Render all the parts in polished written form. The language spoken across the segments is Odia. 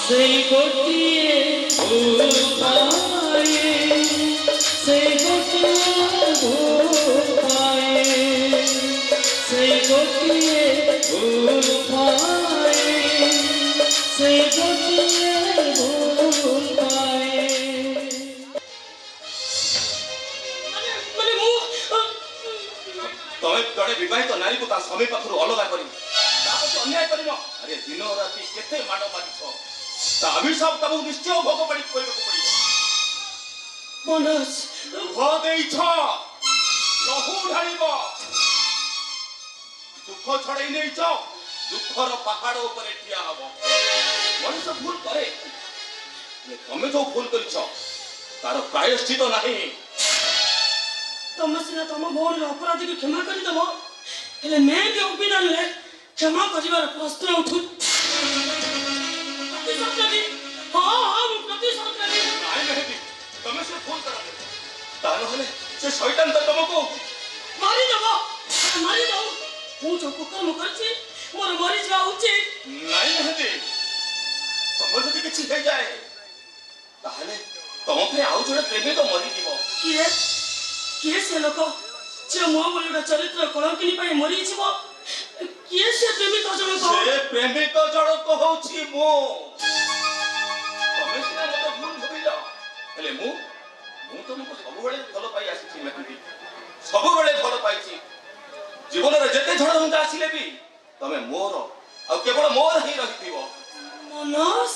সেই গোটিয়ে ভুল পায়ে সেই গোটিয়ে ভুল পায়ে সেই গোটিয়ে ভুল পায়ে সেই গোটিয়ে ভুল পায়ে ତମେ ଜଣେ ବିବାହିତ ନାରୀକୁ ତା ସ୍ୱାମୀ ପାଖରୁ ଅଲଗା କରି ତା ପ୍ରତି ଅନ୍ୟାୟ କରିବ। ଆରେ ଦିନ ରାତି କେତେ ମାଡ଼ ମାରିଛ, ତା ଅଭିଶାପ ତମକୁ ନିଶ୍ଚୟ ଭୋଗ କରିବାକୁ ପଡ଼ିବ। ମନୋଜ ଲୁହ ଦେଇଛ, ଲହୁ ଢାଳିବ। ଦୁଃଖ ଛଡ଼େଇ ନେଇଛ, ଦୁଃଖର ପାହାଡ଼ ଉପରେ ଠିଆ ହବ। ମଣିଷ ଭୁଲ କରେ, ତମେ ଯୋଉ ଭୁଲ କରିଛ ତାର ପ୍ରାୟଶ୍ଚିତ ନାହିଁ। ତମେ ସିନା ତମ ଭଉଣୀର ଅପରାଧୀକୁ କ୍ଷମା କରିଦେବ, ହେଲେ ମେଏକେ ଅଭିଧାନରେ କ୍ଷମା କରିବାର ପ୍ରଶ୍ନ ଉଠୁ। ପ୍ରତିଶୋଧ ନେବି, ହଁ ମୁଁ ପ୍ରତିଶୋଧ ନେବି। ନାଇଁ ମେହେଦୀ, ତମେ ସେ ଭୁଲ କର, ତା ନହେଲେ ସେ ଶୈତାନ ତ ତମକୁ ମାରିଦେବ। ମାରିଦଉ, ମୁଁ ଯୋଉ କୁକର୍ମ କରିଛି ମୋର ମରିଯିବା ଉଚିତ। ନାଇଁ ମେହେଦୀ, ତମର ଯଦି କିଛି ହେଇଯାଏ ତାହେଲେ ତମ ପାଇଁ ଆଉ ଜଣେ ପ୍ରେମିକ ମରିଯିବ। କିଏ କିଏ ସେ ଲୋକ ଯେ ମୋ ଭଳି ଗୋଟେ ଚରିତ୍ର କଳଙ୍କିନୀ ପାଇଁ ମରିଯିବ? କିଏ ସେ ପ୍ରେମିକ ଜଣକ? ସେ ପ୍ରେମିକ ଜଣକ ହଉଛି ମୁଁ। ତମେ ସିନା ମତେ ଭୁଲ ଭାବିଲ, ହେଲେ ମୁଁ ତମକୁ ସବୁବେଳେ ଭଲ ପାଇ ଆସିଛି ମେହେଦୀ, ସବୁବେଳେ ଭଲ ପାଇଛି। ଜୀବନରେ ଯେତେ ଝଡ଼ଝଞ୍ଜା ଆସିଲେ ବି ତମେ ମୋର ଆଉ କେବଳ ମୋର ହିଁ ରହିଥିବ। ମନୋଜ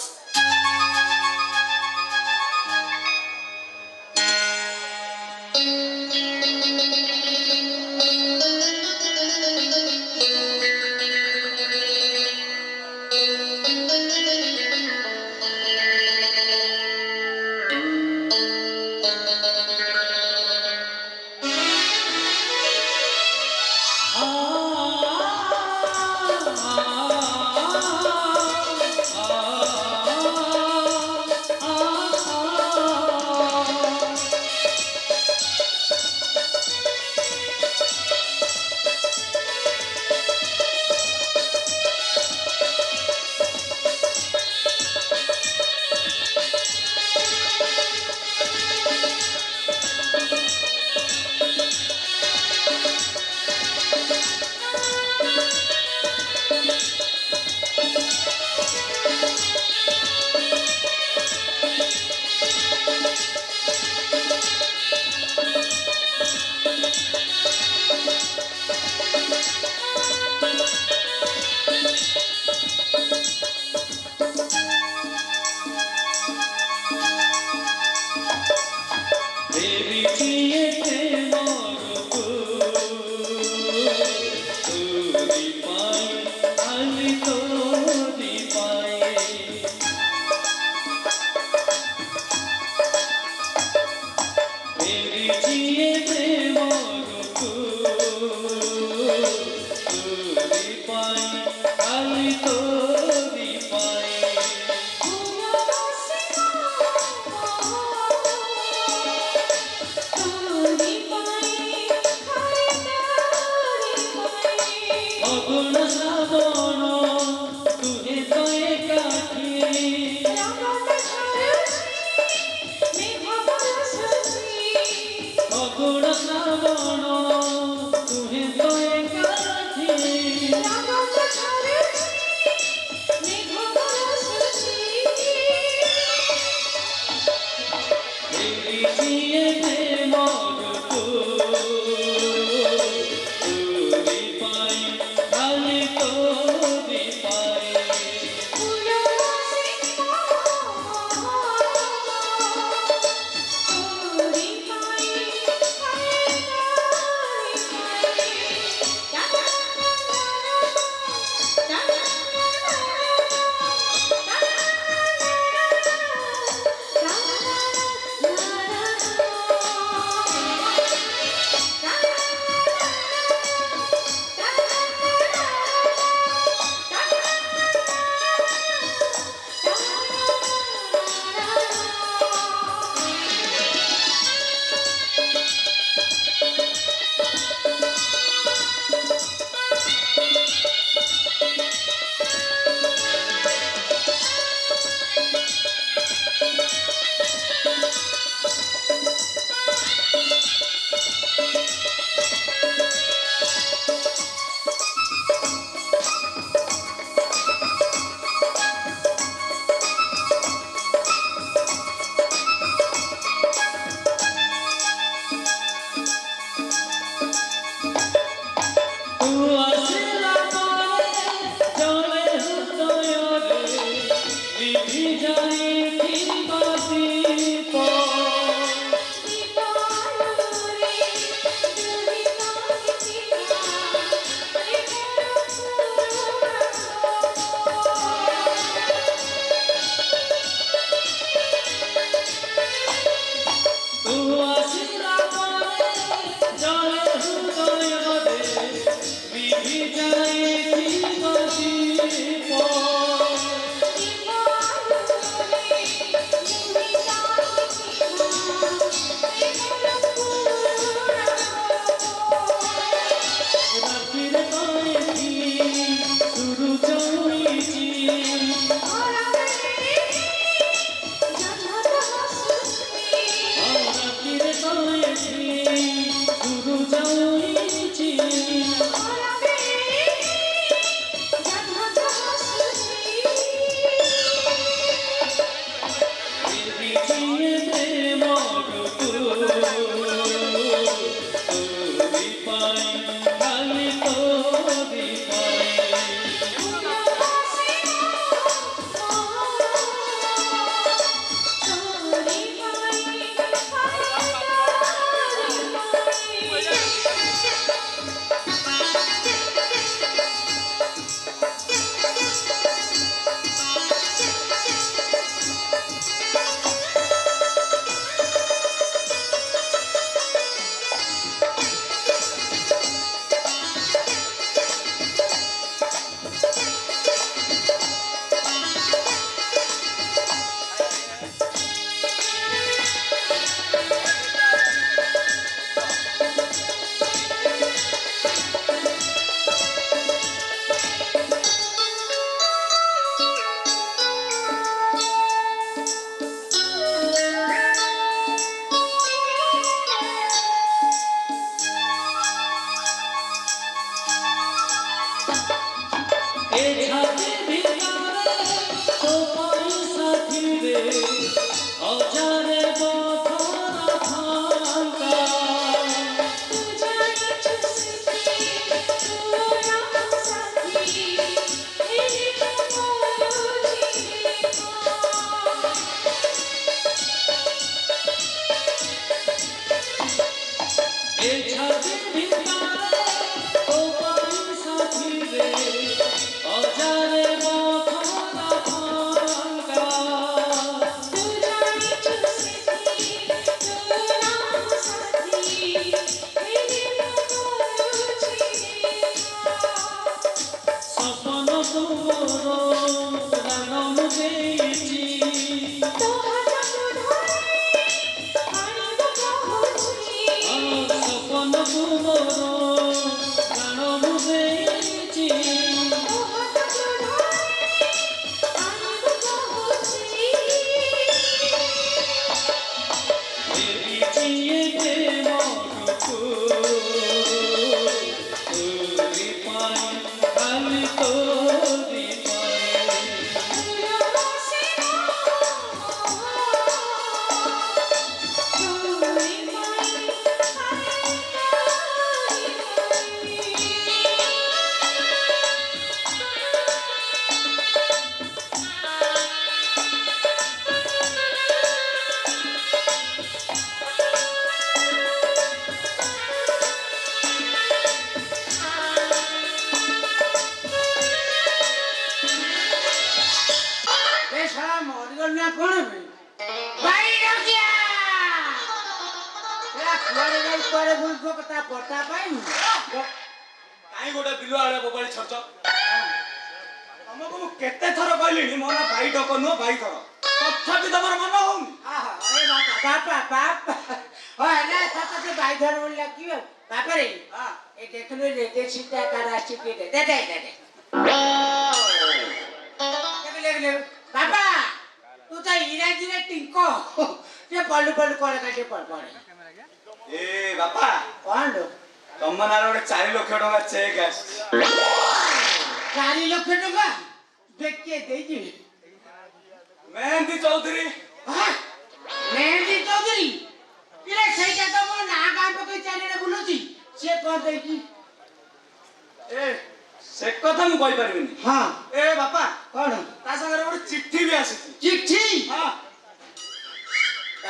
से कथा मु कहि परिबिनी। हां ए बापा कोन ता संगे गोटे चिट्ठी भी आसी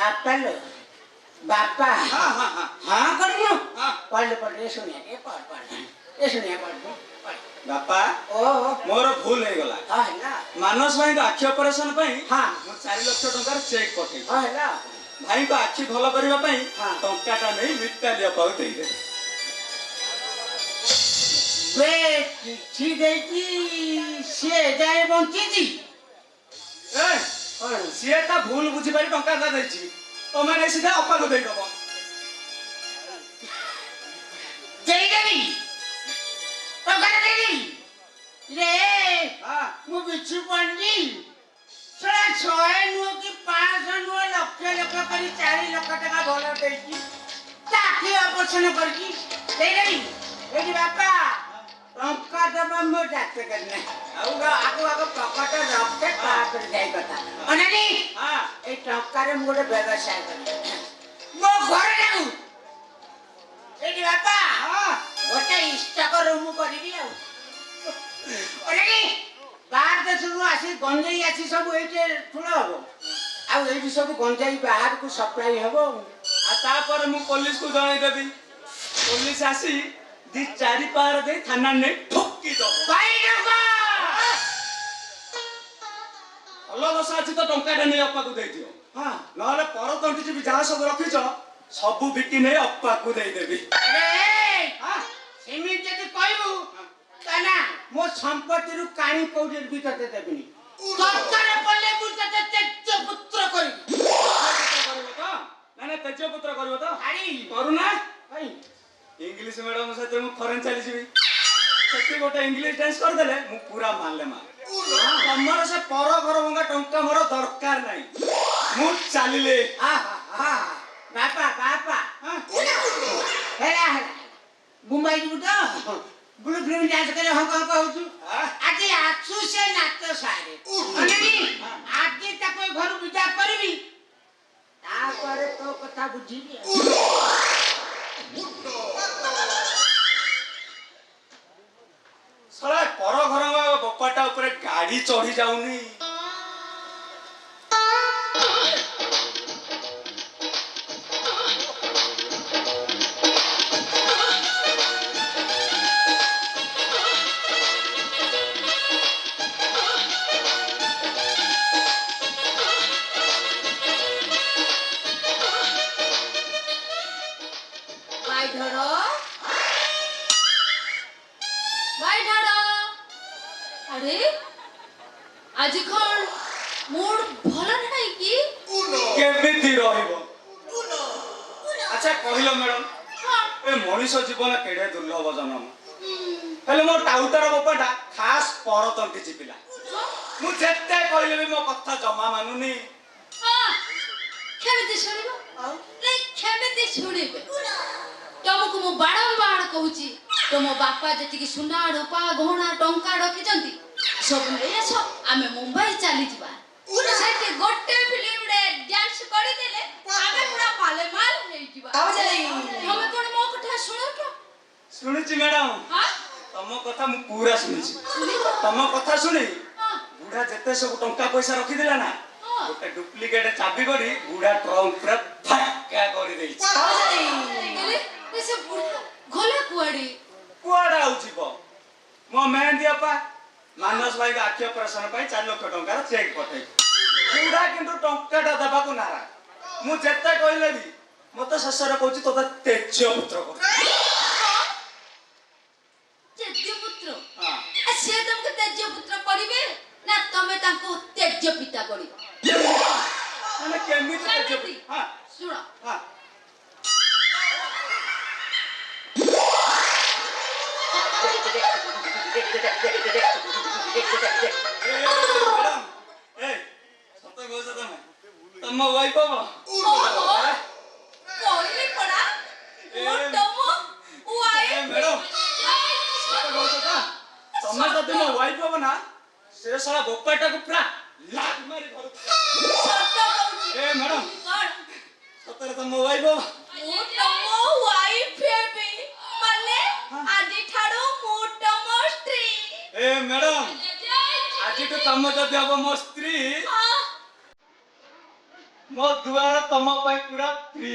बापा लो बापा हाँ हाँ हाँ हाँ कर लो हाँ पढ़ ये सुनिए ये पढ़ ये सुनिए पढ़ बापा ओ मोर भूल हो गला हाँ है ना मानस भाई आखि ऑपरेशन पई हाँ मो 4 लाख टंका चेक पठे हाँ है ना भाई को आखि भल करबा पई हाँ। टंकाटा नै मितालिया पाउ देई दे बे चिट्ठी देती से जाए बंची जी ए सिए ता भूल बुझी पारी टंका दा देछि तो मैंने सीधा अपा को देई दबो जय देवी तो कर देवी रे हां मु बिच्छू पंडी सड़ा 6 नु की 500 नु लक्ष लक्ष करी 4 लाख टका भल देछि ताकि ऑपरेशन करकी जय देवी एडी बापा टंका दबा मो जाते करने आउगा आगो आगो पकट रखते तापर जाई कथा अनानी हां ए टंका रे मु गोटे व्यवसाय कर मो घर लागू एडी बापा हां गोटे इष्टक रूम करबी आ अनानी बाहर देशरू आसी गंजेई आसी सब एटे ठुल हबो आ एडी सब गंजेई बाहर को सप्लाई हबो आ तापर मु पुलिस को जणाई देबी पुलिस आसी दी 4 पार दे थाना ने ठोकी दो भाई डका हलो दशा अछि तो टंकाटा नै अपा को देई दियो हां नहले पर तंटी भी जा सब रखिछ सब बिकी नै अपा को देई देबी अरे हां सेमी जदी कहबू ताना मो संपत्ति रु काणी कोडे बितते देबिनी सरकार पल्ले बुतते तेज पुत्र करी करबो तो ना तेज पुत्र करबो तो आड़ी करू ना भाई इंग्लिश मैडम सहित मु फॉरेन चली जीवी सेठी गोटे इंग्लिश डांस कर देले मु पूरा मानले मा हमर से पर घर भंगा टंका मोर दरकार नाही मु चलिले आहा बापा बापा हेला हेला मुंबई बुटा ब्लू फिल्म डांस करे हम कह कहू आज आसु से नाच सारे अननी आज तक घर विदा करबी तापर तो कथा बुझिबी सला पर घर बपाटा ऊपर गाड़ी चढ़ी जाउनी अरे आज कौन मूड भला नहीं कि केमिति रहइबो अच्छा कहिलो मैडम हाँ ए मनीष जीवन केडे दुर्लभ जन्म हेले मो टाउटर बपाटा खास पर तंटी चिपिला मु जेते कहले भी मो कथा जमा मानुनी हाँ केमिति सुनिबो नहीं केमिति सुनिबे तुमको मु बारंबार कहूची तुम बापा जति सुना रूपा गहना टंका रखिचंती सब नहीं सब आमे मुंबई चली जीवा सेठी गोटे फिल्म रे डांस करी देले आमे पूरा माले माल नहीं जीवा हमें कोन मो कथा सुनो क्या सुनिची मैडम हां तम कथा मु पूरा सुनिची सुनी तम कथा सुनी हां बुढ़ा जेते सब टंका पैसा रखी देला ना हां गोटे डुप्लीकेट चाबी करी बुढ़ा ट्रंक पूरा फक्का करी देई गेले ऐसे बुढ़ा गोला कुआड़ी कुआडा आउछिबो मो मेहंदी अपा मानस भाई आखि ऑपरेशन पाई 4 लाख टंका चेक पठै बुढ़ा किंतु टंकाटा देबा को नारा मु जेते कहले भी मते ससर कहूची तो तेज पुत्र कर तेज पुत्र हां आ से तुमके तेज पुत्र करिवे ना तमे ताको तेज पिता करिवे माने केमिति तेज केमिति? हां सुनो हां मैडम ए सत कहछ तम वाइफ बाबा ओहो कोइली पड़ा मोटमो वाई मैडम सत कहछ त तमे त तुम वाइफ बाबा ना से साला गोपाटा को पूरा लात मारी घर सत्य कहूची ए मैडम कौन सतरे तम वाइफ बाबा मोटमो वाइफ हेबी माने आदि ठाड़ो मोटमो स्त्री ए मैडम आज तो तम जदि हबो मो स्त्री ମୋ ଦୁଆର ତମ ପାଇଁ ପୁରା ଫ୍ରି।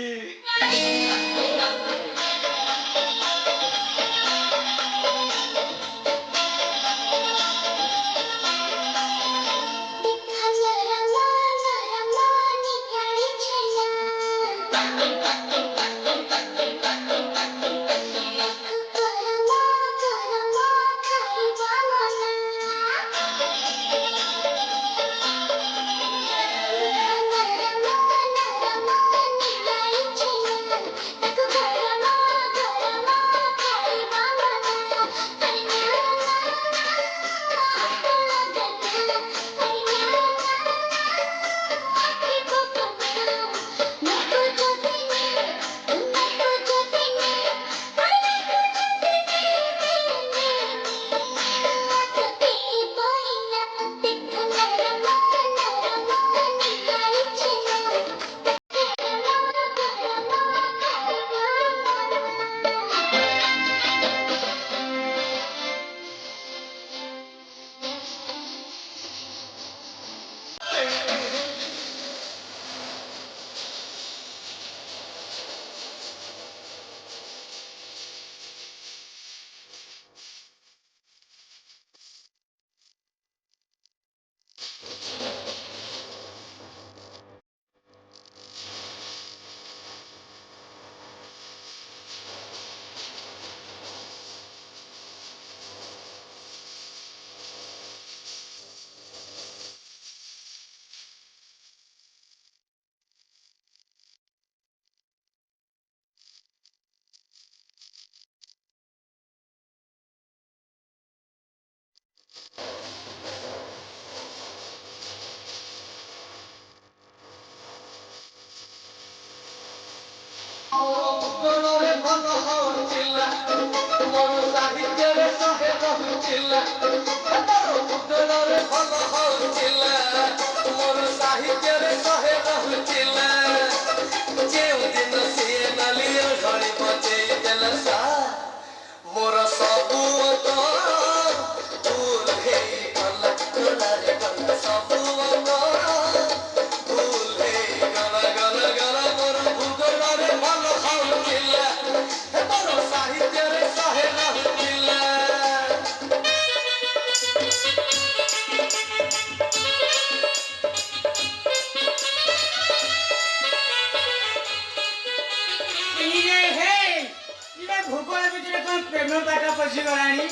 ଭୂଗୋଳ ଭିତରେ କଣ ପ୍ରେମ ପାଠ ପଶିଗଲାଣି?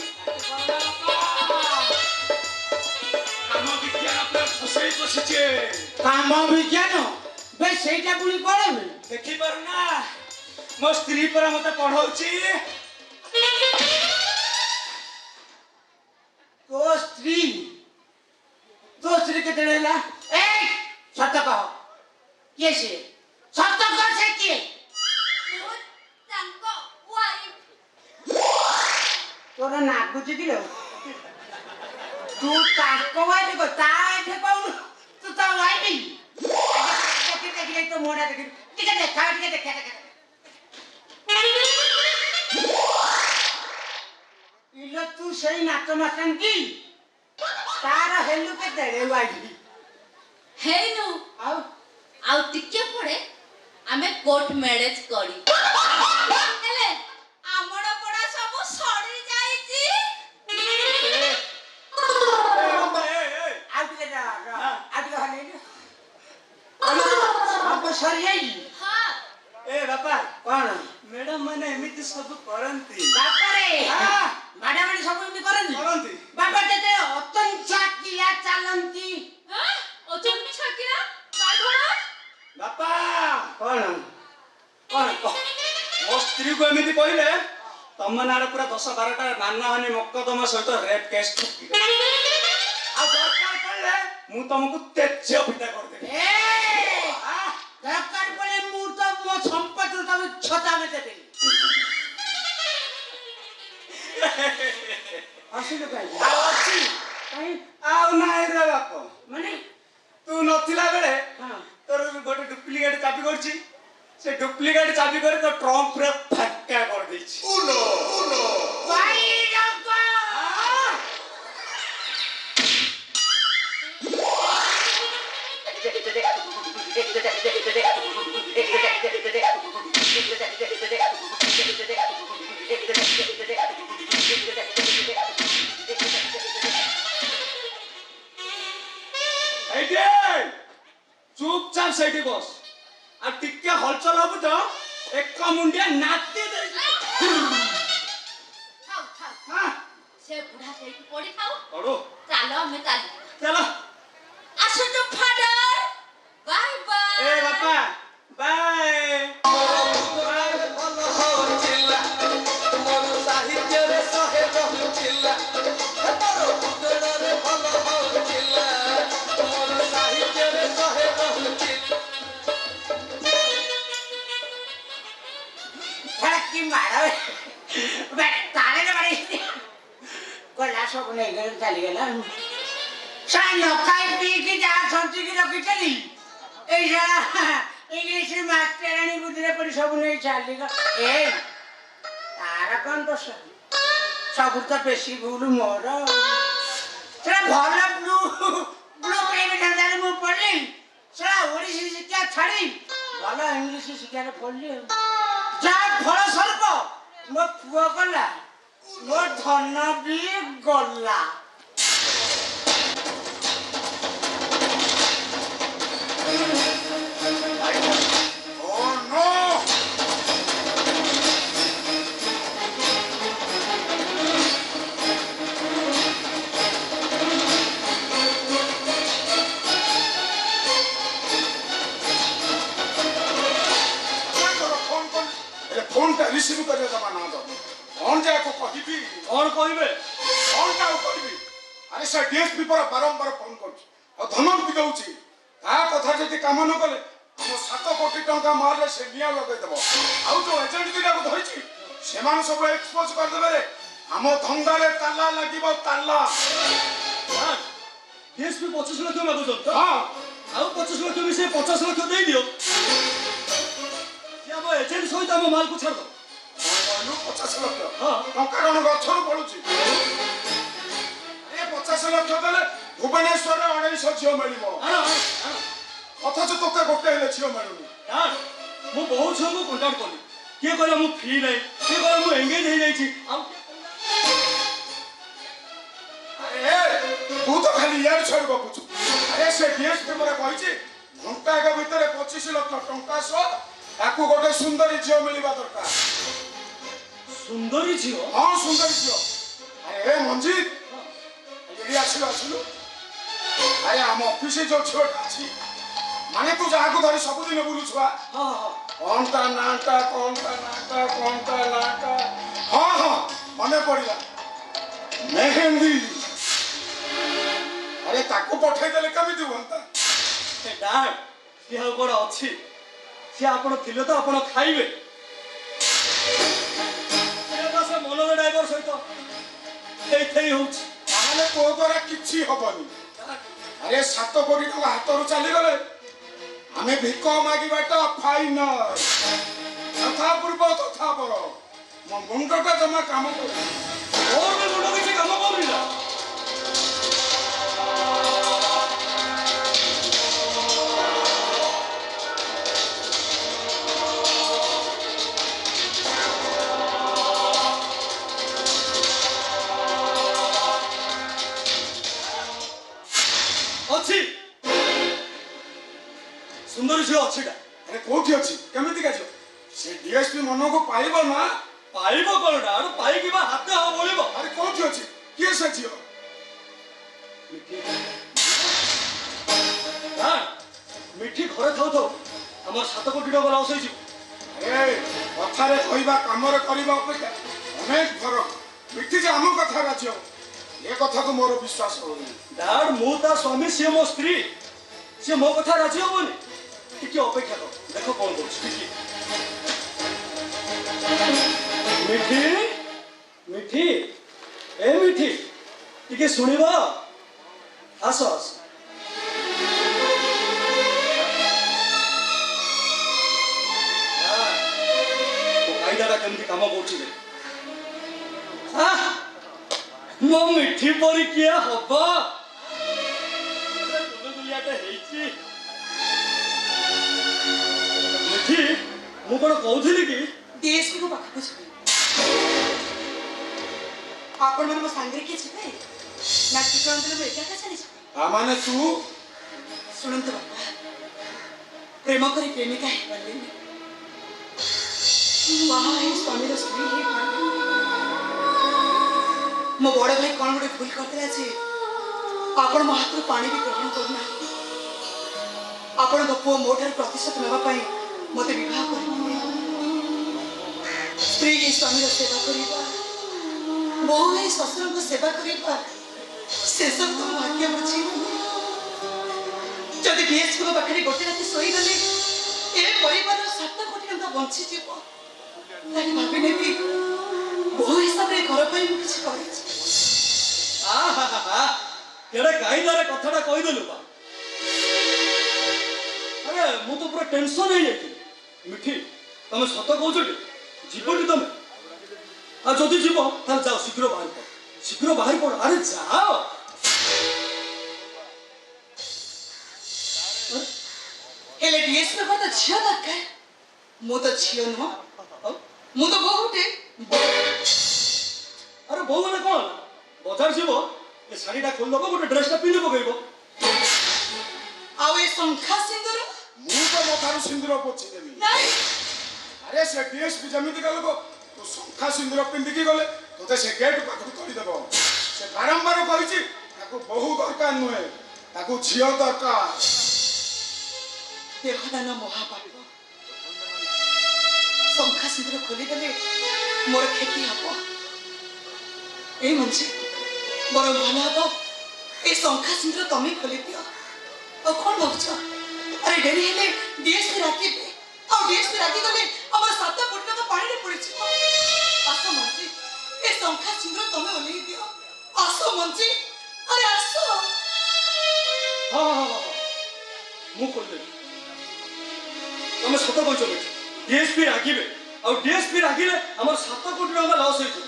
କାମ ବିଜ୍ଞାନ ପୁରା ଫସେଇ ବସିଛେ। କାମ ବିଜ୍ଞାନ? ବେ ସେଇଟା ପୁଣି କଣ ବେ? ଦେଖିପାରୁନା ମୋ ସ୍ତ୍ରୀ ପରା ମତେ ପଢଉଛି। ତୋ ସ୍ତ୍ରୀ କେତେ ହେଲା? ଏଇ ସତ କହ, କିଏ ସେ? ସତ କହ, ସେ କିଏ? ତୋର ନାଗୁଛି କି ଲୋ? ତୁ ତାଙ୍କ ୱାଇଫ କହ, ତା ୱାଇଫ କହୁନୁ। ତୁ ତା ୱାଇଫ ଦେଖି ତୋ ମୁହଁଟା ଦେଖି ଟିକେ ଦେଖା, ଟିକେ ଦେଖା ଦେଖା। ଇଲୋ ତୁ ସେଇ ନାଚ ମାଷ୍ଟର କି? ତାର ହେଲୁ କେତେ ୱାଇଫ? ହେଇନୁ ଆଉ ଆଉ ଟିକେ ପରେ ଆମେ କୋର୍ଟ ମ୍ୟାରେଜ କରି ହେଲେ ଆମର ପଡା ସବୁ ସରି ଯାଇଛି। ଆଉ ଟିକେ ହଲେଇଲୁ। ସବୁ ସରିଯାଇଛି? ହଁ ଏ ବାପା, କଣ ମ୍ୟାଡାମ ମାନେ ଏମିତି ସବୁ କରନ୍ତି। ବାପାରେ ମାଡାମାଡି ସବୁ ଏମିତି କରନ୍ତି? ବାପା ଯେତେ ଅତଞ୍ଚାକିଆ ଚାଲନ୍ତି। ଅଚନ୍ତି ଛାକିରା ବାଘଣ ବାପା କଣ କଣ ମୋ ସ୍ତ୍ରୀକୁ ଏମିତି କହିଲେ ତମ ନାଁରେ ପୁରା 10-12ଟା ମାନହାନି ମକଦ୍ଦମା ସହିତ ରେପ୍ କେସ୍ ଠୁକିବ। ଆଉ ଦରକାର ପଡ଼ିଲେ ମୁଁ ତମକୁ ତେଜ୍ୟ ପିଟା କରିଦେବି। ଦରକାର ପଡେ ମୁଁ ତ ମୋ ସମ୍ପତ୍ତିରୁ ତମେ ଛତା ଦେବି। ଆସିଲୁ କାହିଁକି? ଆଉ ଅଛି କାହିଁ ଆଉ ନାହିଁ ରେ ବାପ। ମାନେ ତୁ ନଥିଲା ବେଳେ ହଁ ତୋର ଗୋଟେ ଡୁପ୍ଲିକେଟ ଚାବି କରିଛି। ସେ ଡୁପ୍ଲିକେଟ ଚାବି କରି ତୋ ଟ୍ରଙ୍କ ପୁରା ଫାଙ୍କା କରିଦେଇଛି। চুপচাপ সেইটি বস আর টিকে হলচল হব তো এক মুন্ডিয়া নাতি থাও থাও হ্যাঁ সে বুড়া সেইটি পড়ি থাও পড়ো চালো আমি চালি চলো আসুন father bye bye A BAPA by কি মারা তারে বাড়ি গলা সব নেই গেল চালি গেলাম সারা নখাই পিকে যা সঞ্চিকি রখিছিলি এই সারা ইংলিশের মাস্টারানি বুদ্ধিরে পড়ি সব নেই চালি এই তার কোন দোষ সবুর তো বেশি ভুল মোর সেটা ভাল ব্লু ব্লু প্রাইভেট হাজারে ମୁଁ ପଢିଲି ସେଟା ଓଡ଼ିଶୀ ଶିକ୍ଷା ଛାଡ଼ି ଭଲ ଇଂଲିଶ ଶିକ୍ଷାରେ ପଢିଲି ଯାହା ଫଳ ସ୍ୱରୂପ ମୋ ପୁଅ ଗଲା ମୋ ଧନ ବି ଗଲା फोनटा रिसीव करे जमा ना दो कौन जाए को कहिबी कौन कहबे कौन का कहिबी अरे से डीएसपी पर बारंबार फोन कर और धमक भी दउची ता कथा जति काम न कले हम 7 कोटी टंका मारले से निया लगे देबो आउ जो एजेंट दिला को धइची सेमान सब एक्सपोज कर देबे रे हम धंदा रे ताला लागिबो ताला हां डीएसपी 25 लाख मागो तो हां आउ 25 लाख में से 50 लाख दे दियो या वो एजेंट सहित हम माल को छाड़ दो बोलू 50 लाख हां टंका रण गछर पडुची ए 50 लाख देले भुवनेश्वर रे 250 झियो मिलिबो आना अथच तोके गोटे हेले झियो मिलुनी यार मु बहुत सब कांटेक्ट करली के कहला मु फ्री नहीं के कहला मु एंगेज हो जाई छी आउ अरे तू तो खाली यार छोड़ बकुଛୁ अरे से डीएसपी मरे कहिची घंटा के भीतर 25 लाख टंका सो ताकू गोटे सुंदरी झियो मिलिबा दरकार सुंदरी झियो हां सुंदरी झियो अरे ए मंजीत एडी आछिलु अरे हम ऑफिस जो छोट अछि माने तू जा को धरी सब दिन बुलु छुआ हां हां कौन ता नाटा हां हां मने पड़िला मेहंदी अरे ताकू पठाई देले केमिति होंता ए डाड से हाउ कोड अछि से आपण थिले तो आपण खाइबे से बस मनोज ड्राइवर सहित एथै होछ ताहले तो द्वारा किछि हबनी अरे 7 कोटी टका हातरु चली गले हमें भिक मागिबाटा फाइनल तथा पूर्व तथा बर मो मुंडटा जमा काम कर और में मुंडो किछि काम करिला अछि सुंदर झियो अछि डा अरे कोठी अछि केमिति का छ से डीएसपी मनो को पाइबो ना पाइबो कोनडा और पाइ किबा हाते हो बोलिबो अरे कोठी अछि के से छियो हां मिठी घरे थाउ थाउ हमर 7 कोटी टका लॉस होई छी अरे कथारे कहिबा कामरे करिबा अपेक्षा अनेक फरक मिठी जे हम कथा राजियो ए कथा को मोर विश्वास होनी डाड मो ता स्वामी से मो स्त्री से मो कथा राजी होबनी टिके अपेक्षा कर देखो कोन बोलछ टिके मिठी मिठी ए मिठी टिके सुनिबा आसो आसो आइदारा केमती काम करछि मो मिठी परी किया हबा दुलियाटे हेछि ମୁଁ କଣ କହୁଥିଲି କି डीएसपी को पाखକୁ ଯିବି ଆପଣ ମାନେ ମୋ ସାଙ୍ଗରେ କିଏ ଯିବେ ନା ଠିକଣା ମୁଁ ଏକା ଏକା ଛାଡ଼ିଯିବି ମାନେ ତୁ ଶୁଣନ୍ତୁ ବାପା ପ୍ରେମ କରି ପ୍ରେମିକା ହେଇପାରିଲେନି ବାହା ହେଇ ସ୍ୱାମୀର ସ୍ତ୍ରୀ ହେଇପାରିଲେନି ମୋ ବଡ଼ ଭାଇ କ'ଣ ଗୋଟେ ଭୁଲ କରିଦେଲା ଯେ ଆପଣ ମୋ ହାତରୁ ପାଣି ବି ଗ୍ରହଣ କରୁନାହାନ୍ତି ଆପଣଙ୍କ ପୁଅ ମୋ ଠାରୁ ପ୍ରତିଶୋଧ ନେବା ପାଇଁ ମୋତେ ବିବାହ କରିଥିଲେ ସ୍ତ୍ରୀ ହିଁ ସ୍ୱାମୀର ସେବା କରିବା ବୋହୂ ହେଇ ଶ୍ୱଶୁରଙ୍କ ସେବା କରିବା ସେସବୁ ତ ଭାଗ୍ୟ ବୁଝିବନି ଯଦି ଡିଏସ୍ପିଙ୍କ ପାଖରେ ଗୋଟେ ରାତି ଶୋଇଗଲେ ଏ ପରିବାରର 7 କୋଟି ଟଙ୍କା ବଞ୍ଚିଯିବ ତାହେଲେ ଭାବି ନେବି ବୋହୂ ହିସାବରେ ଘର ପାଇଁ ମୁଁ କିଛି କରିଛି କେଡ଼େ କାଇଦାରେ କଥାଟା କହିଦେଲୁ ବା ଆରେ ମୁଁ ତ ପୁରା ଟେନସନ୍ ହେଇଯାଇଥିଲି ମିଠି ତମେ ସତ କହୁଛ ଟି ଯିବଟି ତମେ ଆଉ ଯଦି ଯିବ ତାହେଲେ ଯାଅ ଶୀଘ୍ର ବାହାରି ପଡ଼ ଆରେ ଯାଅ ହେଲେ ଡିଏସ୍ପି ତ ଝିଅ ଦରକାର ମୁଁ ତ ଝିଅ ନୁହଁ ମୁଁ ତ ବୋହୂଟେ ଆରେ ବୋଉ ମାନେ କ'ଣ ବଜାର ଯିବ ଏ ଶାଢ଼ୀଟା ଖୋଲିଦେବ ଗୋଟେ ଡ୍ରେସ୍ଟା ପିନ୍ଧି ପକେଇବ ଆଉ ଏ ଶଙ୍ଖା ସିନ୍ଦୁର ମୁଁ ତ ମଥାରୁ ସିନ୍ଦୁର ପୋଛିଦେବି ନାଇଁ ଆରେ ସେ ଡିଏସ୍ପି ଯେମିତିକା ଲୋକ ତୁ ଶଙ୍ଖା ସିନ୍ଦୁର ପିନ୍ଧିକି ଗଲେ ତୋତେ ସେ ଗେଟ୍ ପାଖରୁ ତଳିଦେବ ସେ ବାରମ୍ବାର କହିଛି ତାକୁ ବୋହୂ ଦରକାର ନୁହେଁ ତାକୁ ଝିଅ ଦରକାର ଦେହଦାନ ମହାପାପ ଶଙ୍ଖା ସିନ୍ଦୁର ଖୋଲିଦେଲେ ମୋର କ୍ଷତି ହବ ଏଇ ମଞ୍ଜି ବରଂ ଭଲ ହବ ଏ ଶଙ୍ଖା ସିନ୍ଦୁର ତମେ ଖୋଲିଦିଅ ଆଉ କ'ଣ ଭାବୁଛ ଆରେ ଡେରି ହେଲେ ଡିଏସ୍ପି ରାଗିବେ ଆଉ ଡିଏସ୍ପି ରାଗିଗଲେ ଆମର 7 କୋଟି ଟଙ୍କା ପାଣିରେ ପଡ଼ିଯିବ ଆସ ମଞ୍ଜି ଏ ଶଙ୍ଖା ସିନ୍ଦୁର ତମେ ଓହ୍ଲେଇ ଦିଅ ଆସ ମଞ୍ଜି ଆରେ ଆସ ହଁ ମୁଁ ଖୋଲିଦେବି ତମେ ସତ କହୁଛ ମିଠି ଡିଏସ୍ପି ରାଗିବେ ଆଉ ଡିଏସ୍ପି ରାଗିଲେ ଆମର 7 କୋଟି ଟଙ୍କା ଲସ୍ ହେଇଯିବ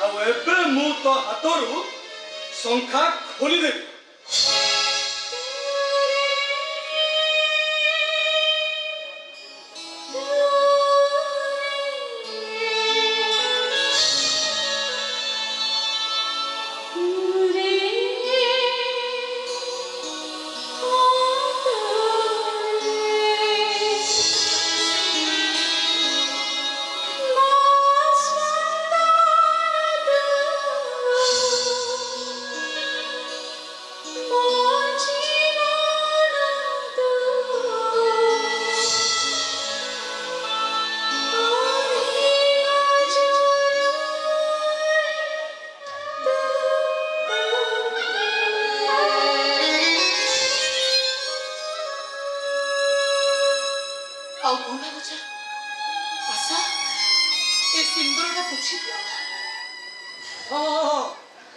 ଆଉ ଏବେ ମୁଁ ତ ହାତରୁ ଶଙ୍ଖା ଖୋଲିଦେବି ଆଉ କ'ଣ ଭାବୁଛ ଆସ ଏ ସିନ୍ଦୁରଟା ପୋଛି ଦିଅ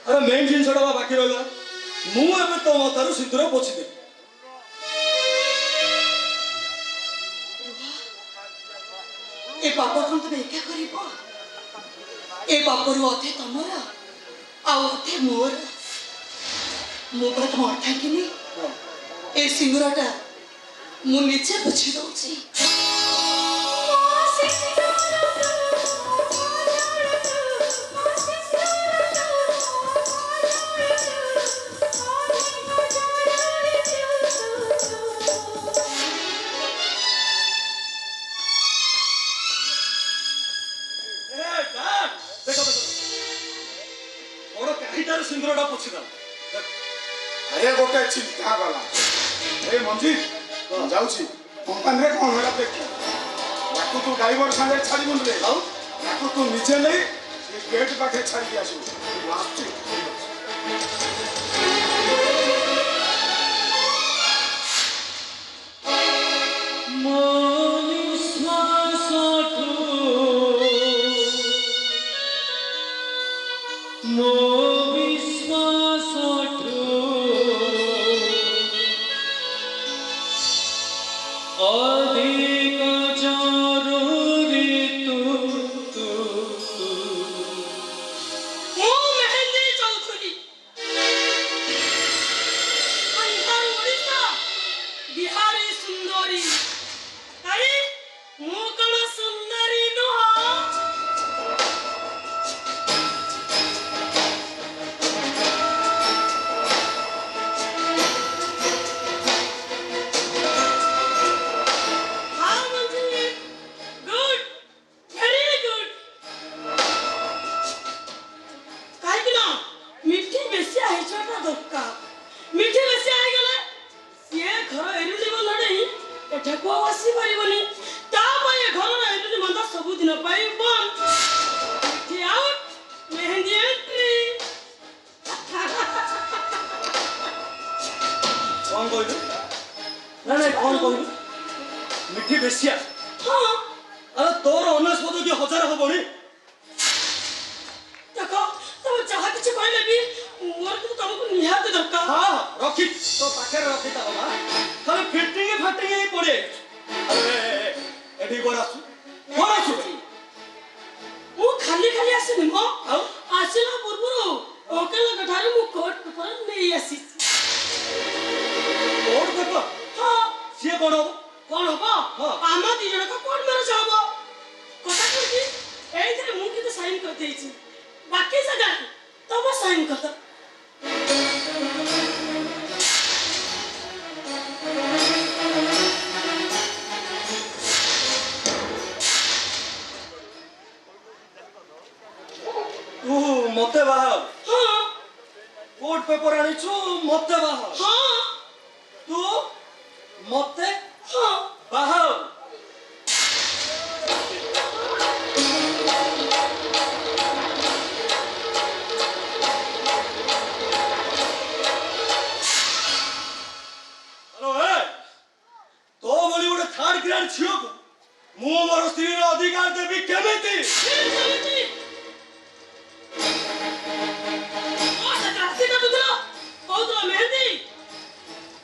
ଆରେ ମେନ୍ ଜିନିଷଟା ବା ବାକି ରହିଲା ମୁଁ ଏବେ ତୋ ମଥାରୁ ସିନ୍ଦୁର ପୋଛିଦେବି ଏ ପାପ କ'ଣ ତମେ ଏକା କରିବ ଏ ପାପରୁ ଅଧେ ତମର ଆଉ ଅଧେ ମୋର ମୁଁ ପୁରା ତମ ଅଠାକିନି ଏ ସିନ୍ଦୁରଟା ମୁଁ ନିଜେ ପୋଛି ଦଉଛି ସିନ୍ଦୁରଟା ପୋଛିଦେଲା ଆରେ ଗୋଟେ ଚିନ୍ତା ଗଲା ଏ ମଞ୍ଜି ଯାଉଛି କମ୍ପାନୀରେ କ'ଣ ହେଲା ଦେଖ ତାକୁ ତୁ ଡ୍ରାଇଭର ସାଙ୍ଗରେ ଛାଡ଼ିବୁନି ରେ ଆଉ ତାକୁ ତୁ ନିଜେ ନେଇ ସେ ଗେଟ୍ ପାଖେ ଛାଡ଼ିକି ଆସିବୁ ଆସୁଛି बिहारी सुंदरी अरे ଏଠାକୁ ଆଉ ଆସିପାରିବନି। ତା ପାଇଁ ଏ ଘରର ଏଣ୍ଟ୍ରି ମନ୍ଦ ସବୁଦିନ ପାଇଁ ବନ୍ଦ। ଏଠି ଆଉଟ୍ ମେହେନ୍ଦି ଏଣ୍ଟ୍ରି। କଣ କହିଲୁ? ନା ନାଇଁ କଣ କହିଲୁ? ମିଠି ବେଶିଆ। ହଁ ଆରେ ତୋର ଅନେଶତ କି ହଜାର ହବନି। ଦେଖ ତମେ ଯାହା କିଛି କହିଲେ ବି ମୋର କିନ୍ତୁ ତମକୁ ନିହାତି ଦରକାର। ହଁ ରଖି ତୋ ପାଖରେ ରଖି ତା ବାବା। ଖାଲି ଫିଟିଙ୍ଗ ଫାଟିଙ୍ଗ ହେଇ ପଡି ଏଠି କଣ ଆସୁ କଣ ଆସୁ? ମୁଁ ଖାଲି ଖାଲି ଆସିନି ମୋ ଆଉ ଆସିଲା ପୂର୍ବରୁ ଓକିଲଙ୍କ ଠାରୁ ମୁଁ କୋର୍ଟ ପେପର ନେଇ ଆସିଛି। Court paper? ହଁ ସିଏ କଣ ହବ? କଣ ହବ? ହଁ। ଆମ ଦି ଜଣଙ୍କ କୋର୍ଟ ମ୍ୟାରେଜ ହବ। କଥା କହୁଛି ଏଇଥିରେ ମୁଁ କିନ୍ତୁ ସାଇନ୍ କରିଦେଇଛି। ବାକି ଜାଗାରେ ତମ ସାଇନ୍ କରିଦବ। ତୁ ମତେ ବାହା ହଁ କୋର୍ଟ ପେପର ଆଣିଛୁ ମତେ ବାହା ହଁ ତୁ ମତେ ହଁ ବାହା तो भली गोटे थर्ड ग्रेड झील को मु मोर स्त्री अधिकार देवी केमिति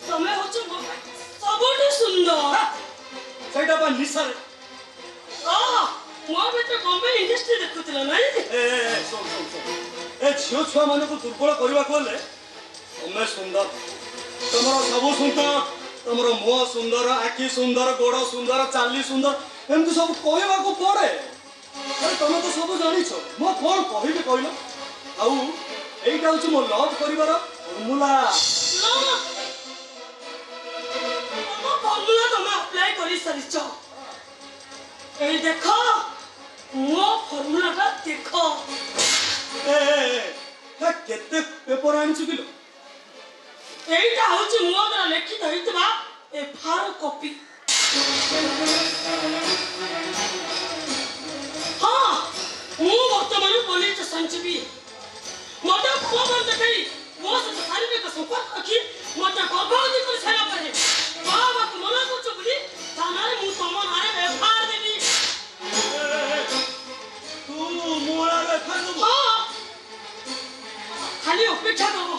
ତମେ ହଉଛ ମୋ ପାଇଁ ସବୁଠୁ ସୁନ୍ଦର। ସେଇଟା ପା ନିଶାରେ ମୋ ଭିତରେ ବମ୍ବେ ଇଣ୍ଡଷ୍ଟ୍ରି ଦେଖୁଥିଲ ନାଇଁ? ଏ ଝିଅ ଛୁଆ ମାନଙ୍କୁ ଦୁର୍ବଳ କରିବାକୁ ହେଲେ ତମେ ସୁନ୍ଦର ତମର ସବୁ ସୁନ୍ଦର ତମର ମୁହଁ ସୁନ୍ଦର ଆଖି ସୁନ୍ଦର ଗୋଡ଼ ସୁନ୍ଦର ଚାଲି ସୁନ୍ଦର ଏମିତି ସବୁ କହିବାକୁ ପଡେ। ଆରେ ତମେ ତ ସବୁ ଜାଣିଛ ମୁଁ କଣ କହିବି କହିଲ? ଆଉ ଏଇଟା ହଉଛି ମୋ ଲଭ୍ କରିବାର ଫର୍ମୁଲା। ଫର୍ମୁଲା ତମେ ଆପ୍ଲାଏ କରିସାରିଛ। ଏଇ ଦେଖ ମୋ ଫର୍ମୁଲାଟା ଦେଖ। କେତେ ପେପର ଆଣିଛୁ କିଲୋ? এইটা হচ্ছে ମୋ দ্বারা লেখিত হইতবা এফআর কপি। হ্যাঁ ମୁଁ ବର୍ତ୍ତମାନ ପୋଲିସ ଷ୍ଟେସନ ଯିବି। ମୋତେ ଖବର ଦେଖାଇ ମୋ ସହିତ ଶାରୀରିକ ସମ୍ପର୍କ ରଖି ମୋତେ ଗର୍ଭବତୀ କରି ସାରିଲା ପରେ ବାବାକୁ ମନା କରୁଛ ବୋଲି ଥାନାରେ ମୁଁ ତମ ନାଁରେ ଏଫଆଇଆର ଦେବି। ତୁ ମୋ ନାଁରେ ଏଫଆଇଆର ଦେବୁ? ହଁ ଖାଲି ଅପେକ୍ଷା କର।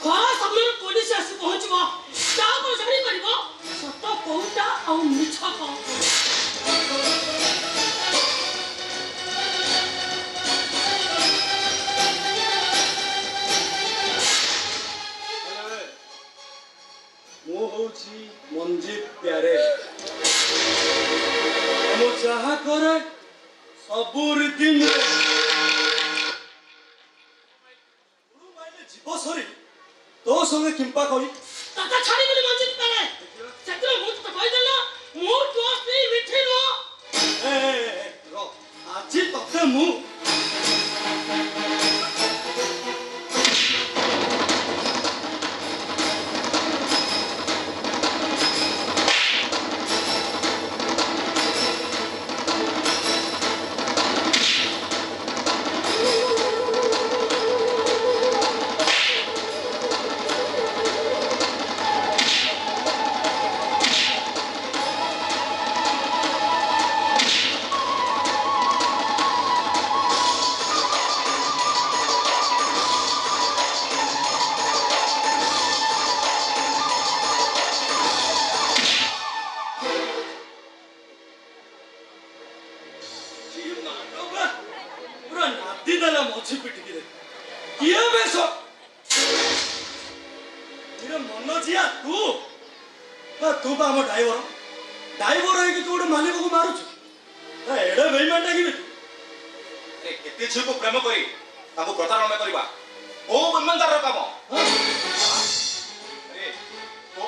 ଖରା ସମୟରେ ପୋଲିସ ଆସି ପହଞ୍ଚିବ। ତାପରେ ଜାଣିପାରିବ ସତ କୋଉଟା ଆଉ ମିଛ କଣ। ମୁଁ ହଉଛି ମଞ୍ଜିତ ପ୍ୟାରେ। ମୁଁ ଯାହା କରେ ସବୁ ରୀତି ଯିବ ସରି ତୋ ସଙ୍ଗେ କିମ୍ପା କରି ତତେ ଛାଡ଼ିବିନି ମଞ୍ଜିତ ପ୍ୟାରେ। ସେଥିରେ ମୁଁ ତତେ କହିଦେଲି ନା ମୁଁ ତୋ ସ୍ତ୍ରୀ ମିଠି ନୁହଁ। ଆଜି ତତେ ମୁଁ ମଝି ପିଟିକି କିଏ ବେଶ ମନ ଜିଆ ତୁ ତୁ ବା ଆମ ଡ୍ରାଇଭର ହେଇକି ତୁ ଗୋଟେ ମାଲିକକୁ ମାରୁଛୁ ଏଡେ ବେଇମାନଟା କି କେତେ ଝିଅକୁ ପ୍ରେମ କରି ତାଙ୍କୁ ପ୍ରତାରଣା କରିବା କୋଉ ବେଇମାନଦାର କାମ?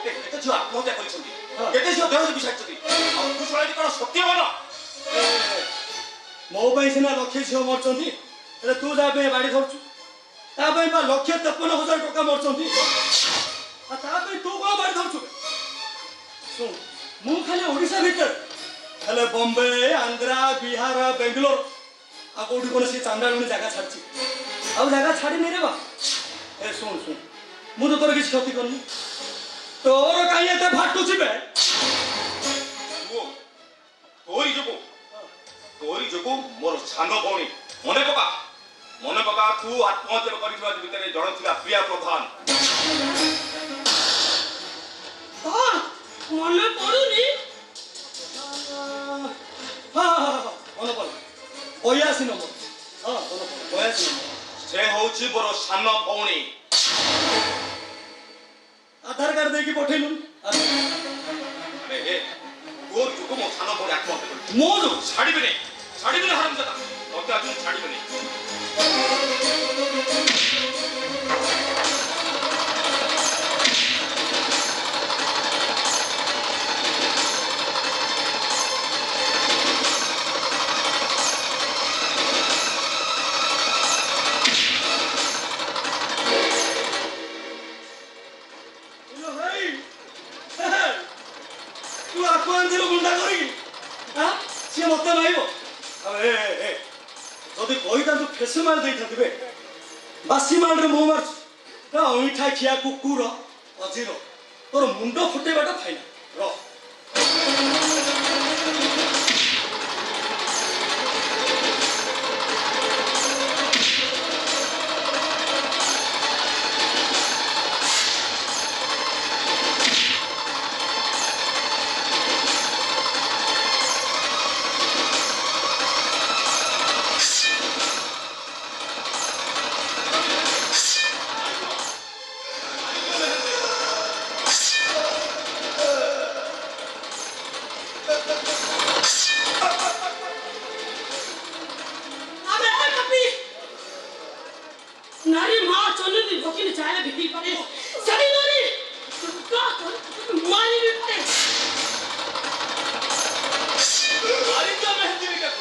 କେତେ ଝିଅ ଆତ୍ମହତ୍ୟା କରିଛନ୍ତି, କେତେ ଝିଅ ଦେହ ବିଷାରିଛନ୍ତି, ଆଉ ତୁ ଶୁଣାଇଲି କଣ ସତ୍ୟବାନ? ମୋ ପାଇଁ ସିନା ଲକ୍ଷେ ଝିଅ ମରୁଛନ୍ତି, ହେଲେ ତୁ ଯାହା ପାଇଁ ବାଡ଼ି ଧରୁଛୁ ତା ପାଇଁ ବା 1,53,000 ଟଙ୍କା ମରୁଛନ୍ତି। ତା ପାଇଁ ତୁ କଣ ବାଡ଼ି ଧରୁଛୁ? ଶୁଣ ମୁଁ ଖାଲି ଓଡ଼ିଶା ଭିତରେ ହେଲେ ବମ୍ବେ ଆନ୍ଧ୍ରା ବିହାର ବେଙ୍ଗଲୋର ଆଉ କୋଉଠି କୌଣସି ଚାନ୍ଦାଳୁଣି ଜାଗା ଛାଡ଼ିଛି ଆଉ ଜାଗା ଛାଡ଼ିନି ରେ ବା ଏ ଶୁଣ ମୁଁ ତ ତୋର କିଛି କ୍ଷତି କରିନି ତୋର କାହିଁ ଏତେ ଫାଟୁଛି ବେ ତୋରି ଯୋଗୁ ମୋର ସାନ ଭଉଣୀ ମନେ ପକା ତୁ ଆତ୍ମହତ୍ୟା କରିଥିବା ଭିତରେ ଜଣେ ଥିଲା ପ୍ରିୟା ପ୍ରଧାନ ମନେ ପଡୁନି ମନେ ପଡ 82 ନମ୍ବର ମନେ ପଡ 82 ନମ୍ବର ସେ ହଉଛି ମୋର ସାନ ଭଉଣୀ ଆଧାର କାର୍ଡ ଦେଇକି ପଠେଇଲୁ ତୋର ଯୋଗୁ ମୋ ସାନ ଭଉଣୀ ଆତ୍ମହତ୍ୟା କରିଛି ମୋ ଯୋଗୁ ଛାଡ଼ିବିନି ହାରାମଜାଦା ତତେ ଆଜି ମୁଁ ଛାଡ଼ିବିନି ତୁ ଆକୁ ଆଣିଥିଲୁ ଗୁଣ୍ଡା କରିକି ସିଏ ମତେ ମାରିବ ଯଦି କହିଥାନ୍ତୁ ଫେସୁ ମାଲ ଦେଇଥାନ୍ତି ବେ ବାସି ମାଲରେ ମୁଁ ମାରୁଛୁ ଅଇଁଠା ଖିଆ କୁକୁର ଅଜିର ତୋର ମୁଣ୍ଡ ଫୁଟେଇବାଟା ଫାଇନା ରହ नारी माँ चलने दी वकील चाहे भी पड़े सही नारी का मारी भी पड़े मारी क्या मेहंदी भी क्या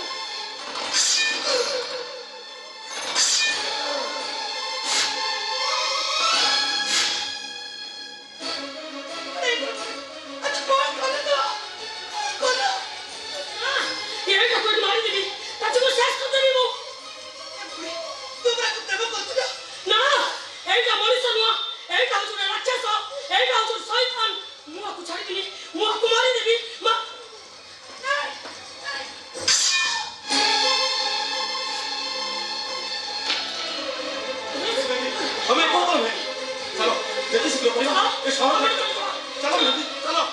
हमें कौन है चलो जल्दी से करो ये शहर में चलो जल्दी चलो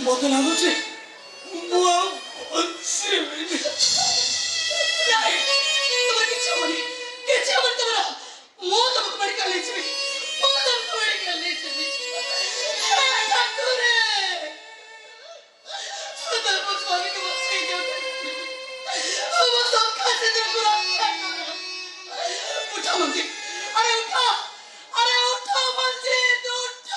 मत लगुच उठा मंजी अरे उठा मंजी तू उठा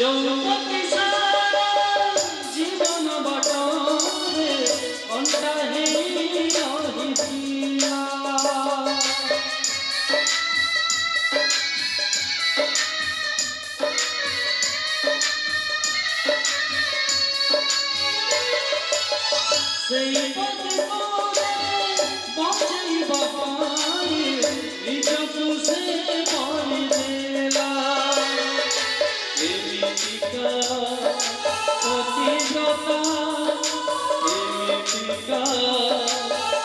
ଯୌବତୀ ସାରା ଜୀବନ ବାଟରେ ଅଣ୍ଟା ହେଇ ରହିଥିଲା। ସେଇ ପତିତରେ ବଞ୍ଚେଇବା ପାଇଁ ନିଜକୁ ସେ କରିଦେଲା। ଏମିତିକା ପତିବ୍ରତା, ଏମିତିକା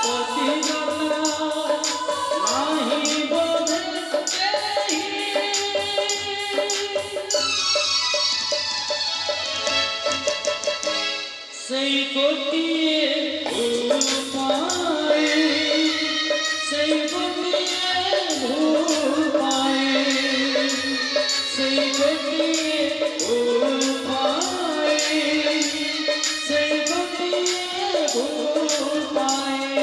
ପତିବ୍ରତା ନାହିଁ ବୋଧେ କେହି। ସେଇ ଗୋଟିଏ ଭୁଲ ପାଇଁ, ସେଇ ଗୋଟିଏ ଭୁଲ ପାଇଁ, ସେଇ ଗୋଟିଏ ଭୁଲ ପାଇଁ, ସେଇ ଗୋଟିଏ ଭୁଲ ପାଇଁ।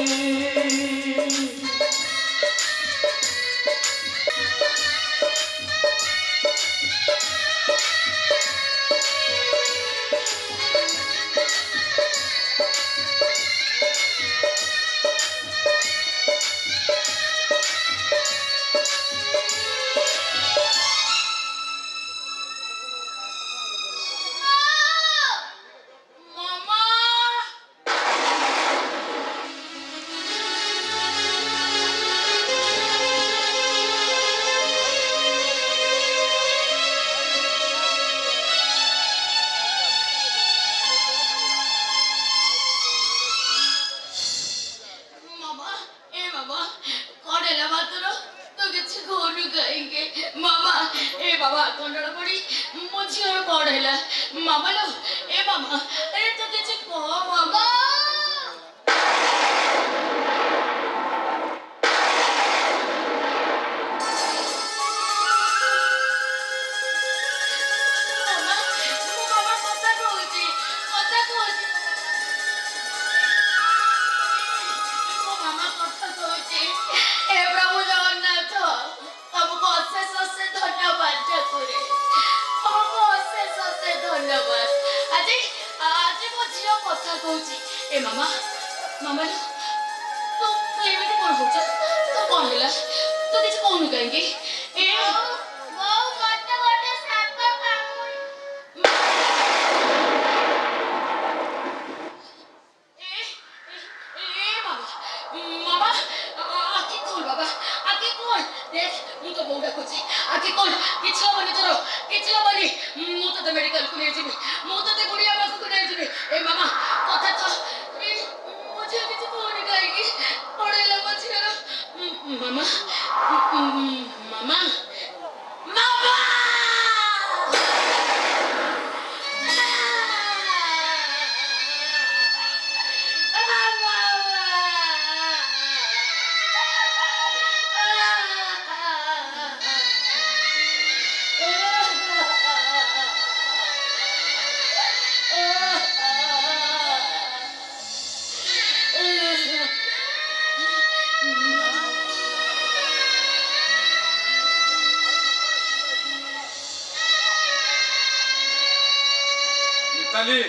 ମିତାଲି,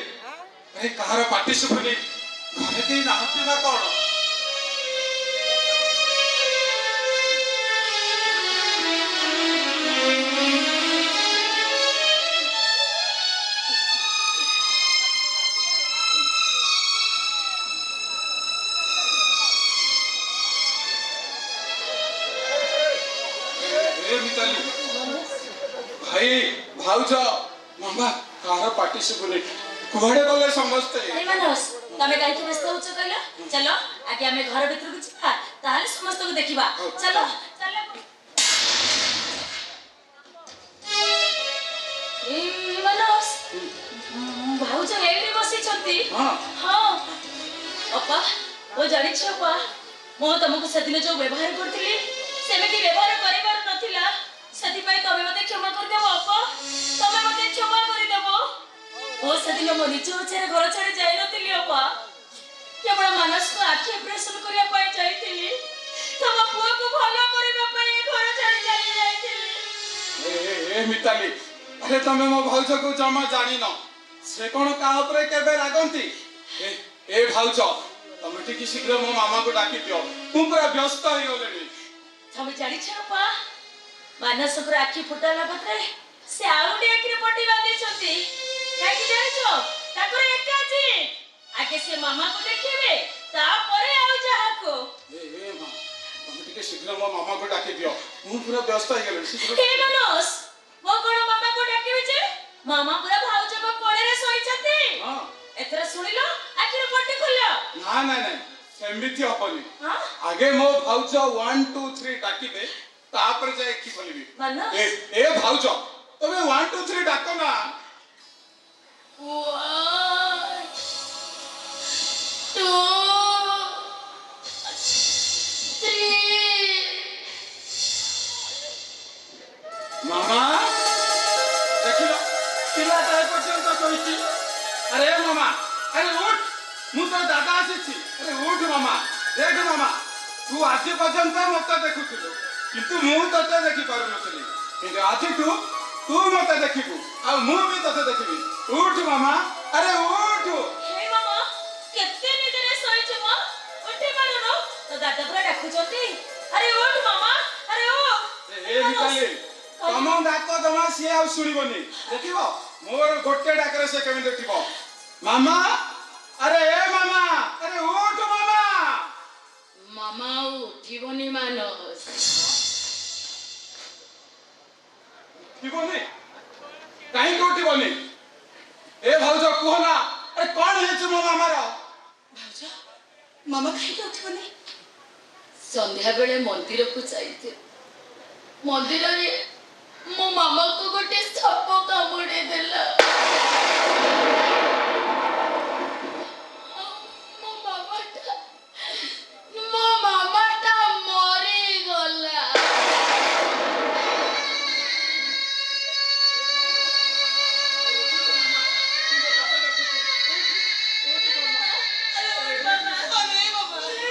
ଆରେ କାହାର ପାଟି ଶୁଭୁନି? ଘରେ କେହି ନାହାନ୍ତି ନା କଣ? ମିତାଲି, ଭାଇ ଭାଉଜ ମାମା କାହାର ପାଟି ଶୁଭୁନି? କୁଆଡେ ଗଲେ ସମସ୍ତେ? ତମେ କାହିଁକି ବ୍ୟସ୍ତ ହଉଛ କହିଲ? ଚାଲ ଆଗେ ଆମେ ଘର ଭିତରକୁ ଯିବା, ତାହେଲେ ସମସ୍ତଙ୍କୁ ଦେଖିବା। ଚାଲ ଚାଲ। ଭାଉଜ ଏଇଠି ବସିଛନ୍ତି। ହଁ ଅପା, ଓ ଜାଣିଛ ଅପା, ମୁଁ ତମକୁ ସେଦିନ ଯୋଉ ବ୍ୟବହାର କରିଥିଲି ସେମିତି ବ୍ୟବହାର କରିବାର ନଥିଲା। ସେଥିପାଇଁ ତମେ ମତେ କ୍ଷମା କରିଦେବ ଅପା, ତମେ ମତେ କ୍ଷମା କରିଦେବ। ଓ ସେଦିନ ମୋ ନିଜ ଇଚ୍ଛାରେ ଘର ଛାଡି ଯାଇନଥିଲି ଅପା, କେବଳ ମାନସକୁ ଆଖି ଅପରେସନ କରିବା ପାଇଁ ଯାଇଥିଲି। ତମ ପୁଅକୁ ଭଲ କରିବା ପାଇଁ ଘର ଛାଡି ଚାଲି ଯାଇଥିଲି। ମିତାଲି, अरे तमे मो भाउज को जमा जानी न से कोन का ऊपर केबे लागंती ए भाउज तमे टिकी शीघ्र मो मामा को डाकी दियो तू पूरा व्यस्त हो गलेनी तमे जानि छ अपा मानस पर आखी फुटा लगतरे से आउडी आखिरे पट्टी बांधी छथि काकी जानि छ ताकर एका अछि आगे से मामा को देखिबे ता परे आउ जहा को ए मां तमे टिके शीघ्र मो मामा को डाकी दियो तू पूरा व्यस्त हो गलेनी शीघ्र हे मनोस वो कोन मामा को डाकिबे जे मामा पूरा भाउज को कोळे रे सोई छथि हां एतरा सुनिलो आखिरे पट्टी खोलियो ना ना ना सेमिति हपनी हां आगे मो भाउज 1 2 3 डाकी दे तापर जाय की खोलिबी मनोस ए भाउज तमे 1 2 3 डाको ना 1 2 3 मामा देखिलो पिला काय पर्यंत सोईची अरे मामा अरे उठ मु तो दादा आसीची अरे उठ मामा देख मामा तू आज पर्यंत मते देखुथिलो किंतु मु तते देखि पारु नथली किंतु आज तू मते देखिबु आ मु भी तते देखिबी उठ मामा अरे उठ हे मामा केते निदरे सोई छ म उठे मारनो तो दादा पूरा डाकु छथि अरे उठ मामा अरे ओ ए निकाले तम डाक जमा सी आ सुनिबनी देखिबो मोर गोटे डाकरे से केमे देखिबो मामा अरे ए मामा अरे उठ मामा मामा उठिबनी मानस उठिबनी काहे को उठिबनी ए भाउज कहना अरे कोन हेछ मो मामार भाउज मामा खाई उठिबनी संध्या बेले मंदिर को जाइते मंदिर रे मो मामा को गोटे साप कामुड़े देला मो मामा ता मरी गला अरे बाबा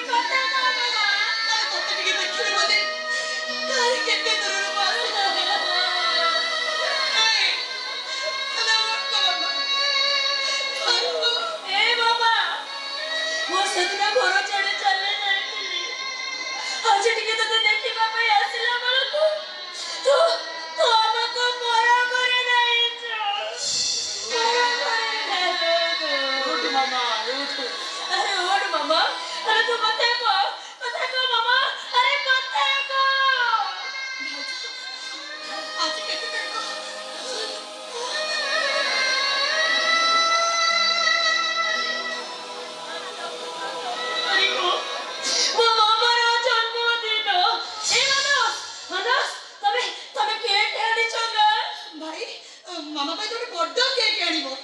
कथा ना मामा अरे तते टिके देखिबे बोले कारी केते दूर मार ए बाबा वो सदना घर चढ़े चले जाइथिली आज टिके तते देखिबा पई आसिला बळकु तो तो हमको मरा करे नहीं छ मरा करे हेलो उठ मामा उठ अरे ओड मामा अरे तू कथा को मामा अरे कथा को आज केते अरे को वो मामा रो जन्मदिन ए मनोस मनोस तमे केक आनी छगा भाई मामा भाई तोटे बड्ड केक आनिबो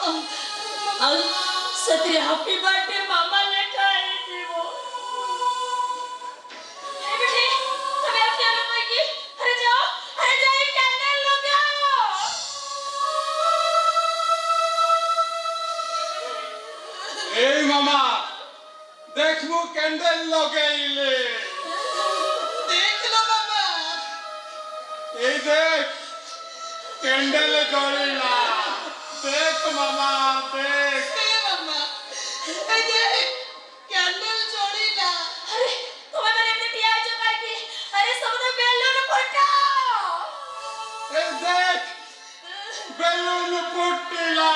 हां और सतरे हैप्पी बर्थडे मामा लेखा है जीवो ए बेटी तमे अब क्या लगाएगी अरे जाओ कैंडल लगाओ ए मामा देखबो कैंडल लगाइले देख लो मामा ए देख कैंडल जलिला देख मामा देख ए मामा ए देख कैंडल जलिला अरे तुम्हें मैंने अपने टिया जो कहा कि अरे सब तो बेलून फटाओ ए देख बेलून फुटिला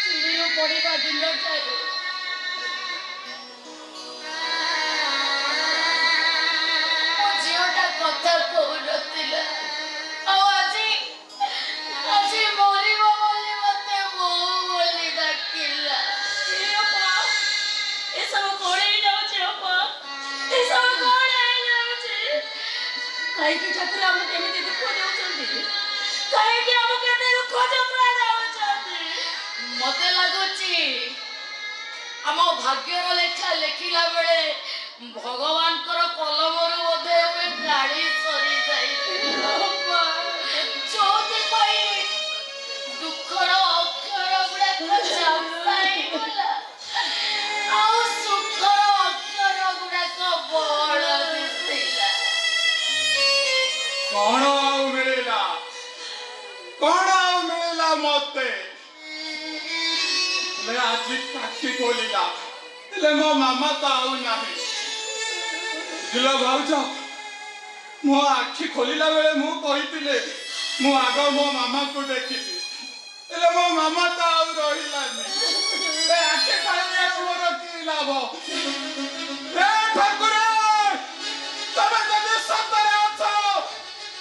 सीढ़ी पड़िबा दिन ठारू मो झीटा कथा कहूनथिला आज मरिब बोली मते मो बोली डाकिला ए अपा ए सब कोड़े जाऊ छे अपा ए सब कोड़े जाऊ छे काहे कि ठाकुर हम केमिति दुख देउ छथि काहे कि हम केते दुख जत्रा जाऊ छथि मते लागुची आम भाग्यर लेखा लेखिला बेले ଭଗବାନଙ୍କର କଲମରୁ ବୋଧେ ଏବେ ଗାଡ଼ି ସରି ଯାଇଥିଲା ଯୋଉଥିପାଇଁ ଦୁଃଖର ଅକ୍ଷର ଗୁଡାକ ଚାପା ହେଇଗଲା ଆଉ ସୁଖର ଅକ୍ଷର ଗୁଡାକ ବଳ ଦିଶିଲା। କଣ ଆଉ ମିଳିଲା ମତେ ଆଜି ଆଖି ଖୋଲିଲା ହେଲେ ମୋ ମାମା ତ ଆଉ ନାହିଁ। ବୁଝିଲ ଭାଉଜ ମୋ ଆଖି ଖୋଲିଲା ବେଳେ ମୁଁ କହିଥିଲି ମୁଁ ଆଗ ମୋ ମାମାକୁ ଦେଖିବି ହେଲେ ମୋ ମାମା ତ ଆଉ ରହିଲାନି। ଆଖି ଖୋଲିବା ମୋର କି ଲାଭ? ଠାକୁର ତମେ ଯଦି ସତରେ ଅଛ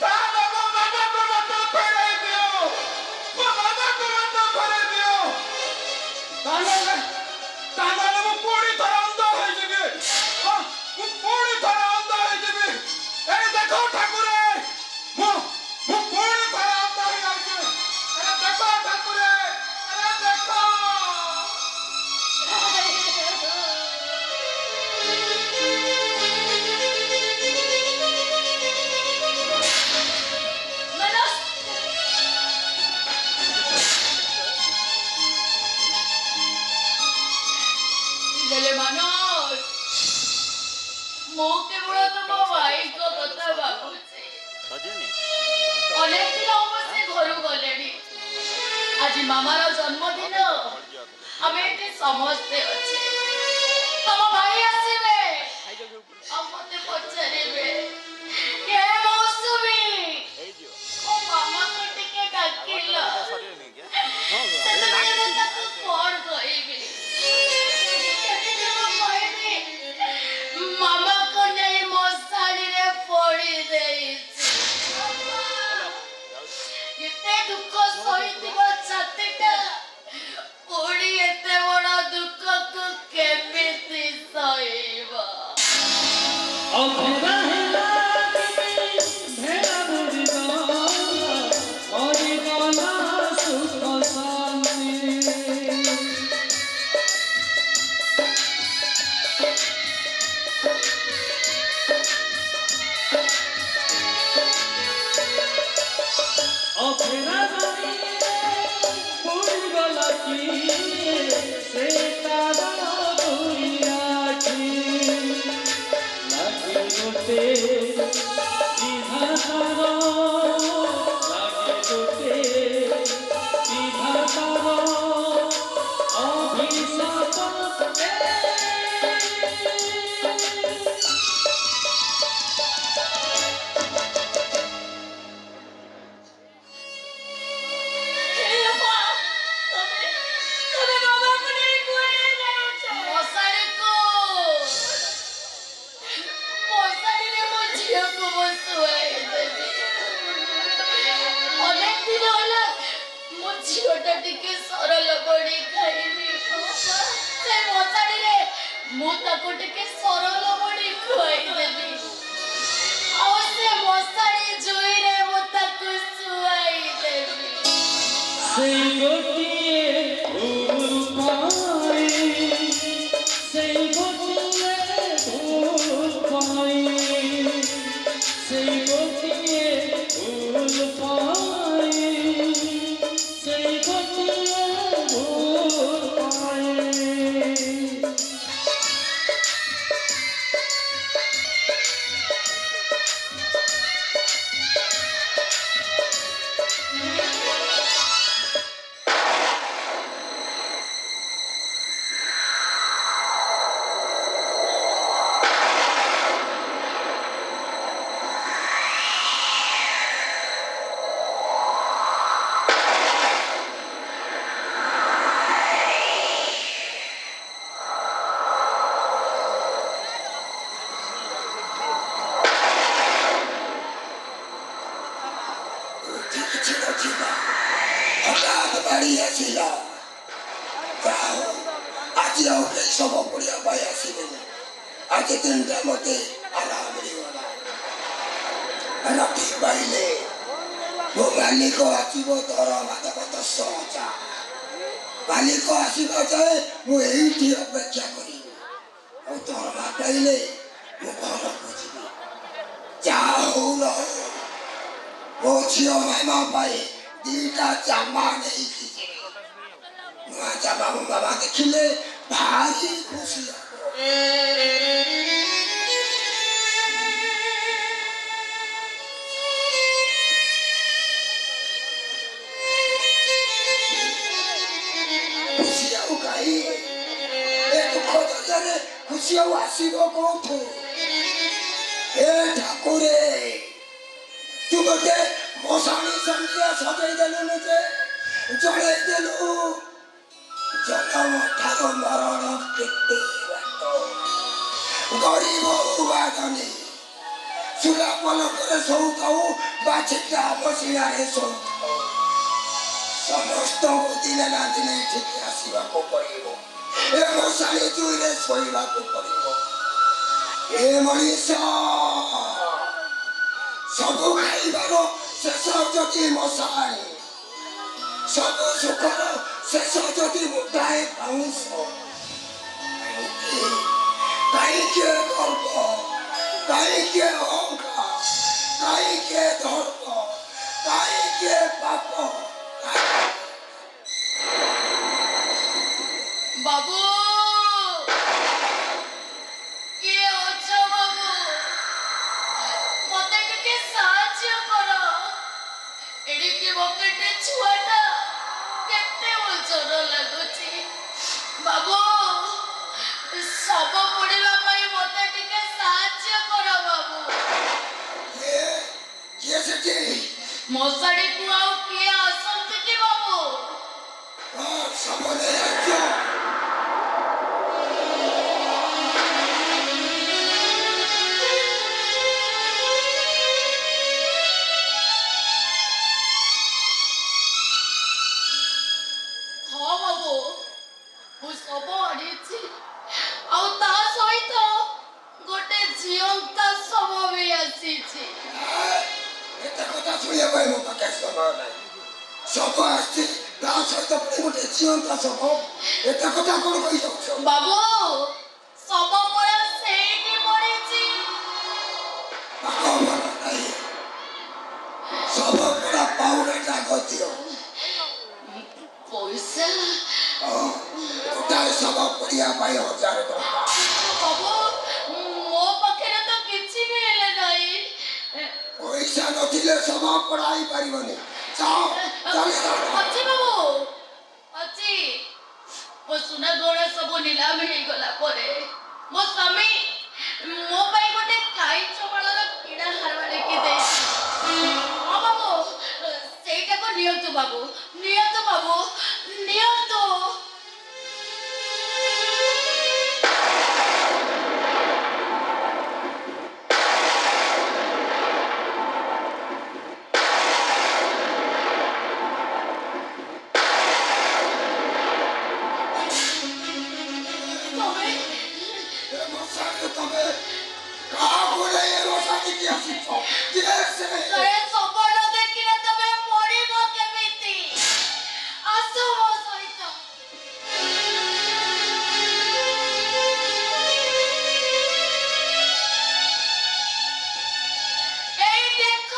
ତାହେଲେ ମୋ ମାମାକୁ ମତେ ଫେରାଇ ଦିଅ। ମୋ ମାମାକୁ ମତେ ଫେରାଇ ଦିଅ। ତାହେଲେ ମୁଁ ପୁଣି ଥରେ ଅନ୍ଧ ହେଇଯିବି। ମୁଁ ପୁଣି ଥରେ ଅନ୍ଧ ହେଇଯିବି। ଏଇ ଦେଖ ଠାକୁର ମୁଁ ପୁଣି ଥରେ ଅନ୍ଧ ହେଇଯାଉଛି। ଦେଖ ଠାକୁର ଦେଖ। मनोज मो केवल तुम भाई को कथा भाबुची अनेक दिन हम से घर गले आज मामार जन्मदिन आम ये समस्ते अच्छे तुम भाई आसवे मत पचारे के मौसमी मो मामा को टिके डाकिला कौन कहबी मामा को नहीं मसाड़ी रे फोड़ी देते दुख सहित छातीटा ओडी एते बड़ा दुख को केमिति सहिबा मालिक आसवा जाए मुझे अपेक्षा करी दरमा पाइले ଝିଅ ମାମା ପାଇଁ ଦିଟା ଜାମା ନେଇକି ଯିବି। ନୂଆ ଜାମା ମୋ ବାବା ଦେଖିଲେ ଭାରି ଖୁସି ହବ। ଖୁସି ଆଉ କାହିଁ ଏ ଦୁଃଖ ଦରିଆରେ ଖୁସି ଆଉ ଆସିବ କୋଉଠୁ? ଏ ଠାକୁରେ ତୁ ଗୋଟେ ମଶାଣି ସନ୍ଧ୍ୟା ସଜେଇ ଦେଲୁନି ଯେ ଜଳେଇ ଦେଲୁ। ଜନ୍ମ ଠାରୁ ମରଣ କେତେ ବାଟ, ଗରିବ ବାଦନୀ ଚୁଲା ପଲକରେ ଶୋଉଥାଉ ବା ଛିଟା ବସିଲାରେ ଶୋଉଥାଉ, ସମସ୍ତଙ୍କୁ ଦିନେ ନା ଦିନେ ଏଠିକି ଆସିବାକୁ ପଡ଼ିବ। ଏ ମଶାଣି ଜୁଇରେ ଶୋଇବାକୁ ପଡ଼ିବ। ଏ ମଣିଷ ସବୁ ଖାଇବାର ଶେଷ ଯଦି ମଶାଣି, ସବୁ ସୁଖର ଶେଷ ଯଦି ମୁଠାଏ ପାଉଁଶ, କାହିଁକି ଗର୍ବ, କାହିଁକି ଅହଙ୍କାର, କାହିଁକି ଧର୍ମ, କାହିଁକି ପାପ? ବାବୁ କିଏ ଅଛ ବାବୁ? ମତେ ଟିକେ ସାହାଯ୍ୟ କର। ଏଡ଼ିକି ବକେଟେ ଛୁଆଟା କେତେ ଓଜନ ଲାଗୁଛି। ବାବୁ ଶବ ପୋଡ଼ିବା ପାଇଁ ମତେ ଟିକେ ସାହାଯ୍ୟ କର ବାବୁ। କିଏ ସେଠି? ମଶାଣିକୁ ଆଉ କିଏ ଆସନ୍ତି କି ବାବୁ? ଶବ ନେଇ ଆସିଛ? ହଁ ବାବୁ ମୁଁ ଶବ ଆଣିଛି, ଆଉ ତା ସହିତ ଗୋଟେ ଜିଅନ୍ତା ଶବ ବି ଆସିଛି। ଏତେ କଥା ଶୁଣିବା ପାଇଁ ମୋ ପାଖରେ ସମୟ ନାହିଁ। ଶବ ଆସିଛି ତା ସହିତ ପୁଣି ଗୋଟେ ଜିଅନ୍ତା ଶବ, ଏତେ କଥା କଣ କହିଯାଉଛ? ବାବୁ ଶବ ପରା ସେଇଠି ପଡ଼ିଛି। ଭଲ ନାହିଁ, ଶବ ପଡ଼ା ପାଉଣାଟା ଗଦିଅ। ପଇସା ଗୋଟାଏ ଶବ ପଡ଼ିବା ପାଇଁ 1000 ଟଙ୍କା। ବାବୁ ମୋ ପାଖରେ ତ କିଛି ବି ହେଲେ ନାହିଁ। ପଇସା ନଥିଲେ ଶବ ପଡ଼ା ହେଇପାରିବନି। ଅଛି ବାବୁ ଅଛି। ମୋ ସୁନା ଗହଣା ସବୁ ନିଲାମ ହେଇଗଲା ପରେ ମୋ ସ୍ୱାମୀ ମୋ ପାଇଁ ଗୋଟେ କାଇଁଚ ବାଳର କିଣା ହାର ଆଣିକି ଦେଇଛି। ହଁ ବାବୁ ସେଇଟାକୁ ନିଅନ୍ତୁ ବାବୁ, ନିଅନ୍ତୁ ବାବୁ, ନିଅନ୍ତୁ। ତମେ କାହାକୁ ନେଇ ମଶାଣିକି ଆସିଛ? ଶବ ନ ଦେଖିଲେ ତମେ ମରିବ କେମିତି? ଆସ ମୋ ସହିତ। ଏଇ ଦେଖ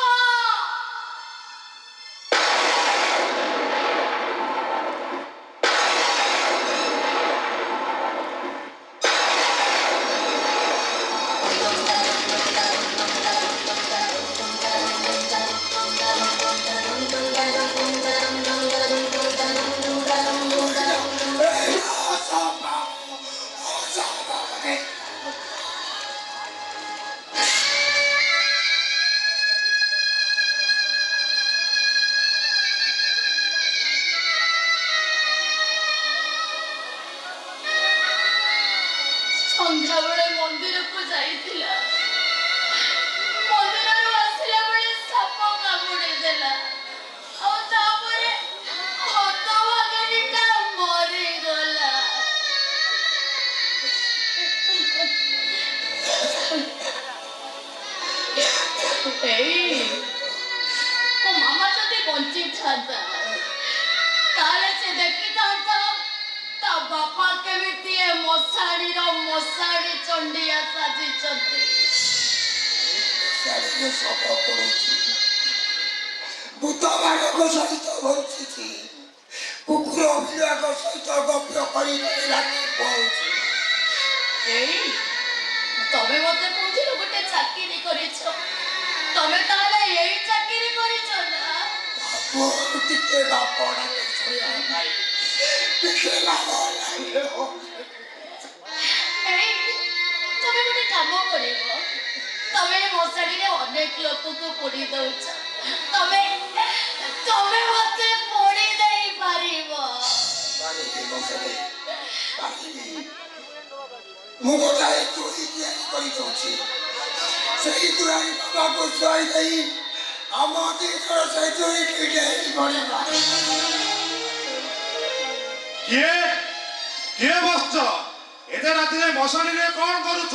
ସନ୍ଧ୍ୟାବେଳେ ମନ୍ଦିରକୁ ଯାଇଥିଲା। ମନ୍ଦିରରୁ ଆସିଲା ବେଳେ ସାପ କାମୁଡ଼ି ଦେଲା, ଆଉ ତାପରେ ହତଭାଗିନୀଟା ମରିଗଲା। ଏଇ ମୋ ମାମା ଯଦି ବଞ୍ଚିଥାନ୍ତା ତାହେଲେ ସେ ଦେଖିଥାନ୍ତା ତା ବାପା କେମିତି ଏ ମଶାଣିର ମଶାଣି ଚଣ୍ଡିଆ ସାଜିଛନ୍ତି। ଶବ ପଡୁଛି, ଭୂତ ମାନଙ୍କ ସହିତ ବଞ୍ଚିଛି କୁକୁର ବିଲୁଆଙ୍କ ସହିତ ଗପ୍ୟ କରି ରାତି ପହଞ୍ଚି ଏଇ ତମେ ମତେ କହୁଥିଲ ଗୋଟେ ଚାକିରି କରିଛ ତମେ ତାହେଲେ ଏଇ ଚାକିରି କରିଛ ନା ମୋର ଟିକେ ବାପ ଡାକେ ଶୁଣିବା ପାଇଁ ଟିକେ ଲାଭ ଲାଗିବ ଏଇ ତମେ ଗୋଟେ କାମ କରିବ ତମେ ମଶାଣିରେ ଅନେକ ଲୋକକୁ ପୋଡ଼ି ଦଉଛ ତମେ ତମେ ମତେ ପୋଡ଼ି ଦେଇ ପାରିବ ମୁଁ ଗୋଟାଏ ଚୁଡ଼ି ତିଆରି କରି ଦଉଛି ସେଇ ଚୁଡ଼ି ବାବାକୁ ଶୁଆଇ ଦେଇ ଆମ ଦିଜଣ ସେଇ ଚୁଡ଼ି ପିଠେଇ ପଡ଼ିବା କିଏ କିଏ ବସିଛ ଏତେ ରାତିରେ ମଶାଣିରେ କଣ କରୁଛ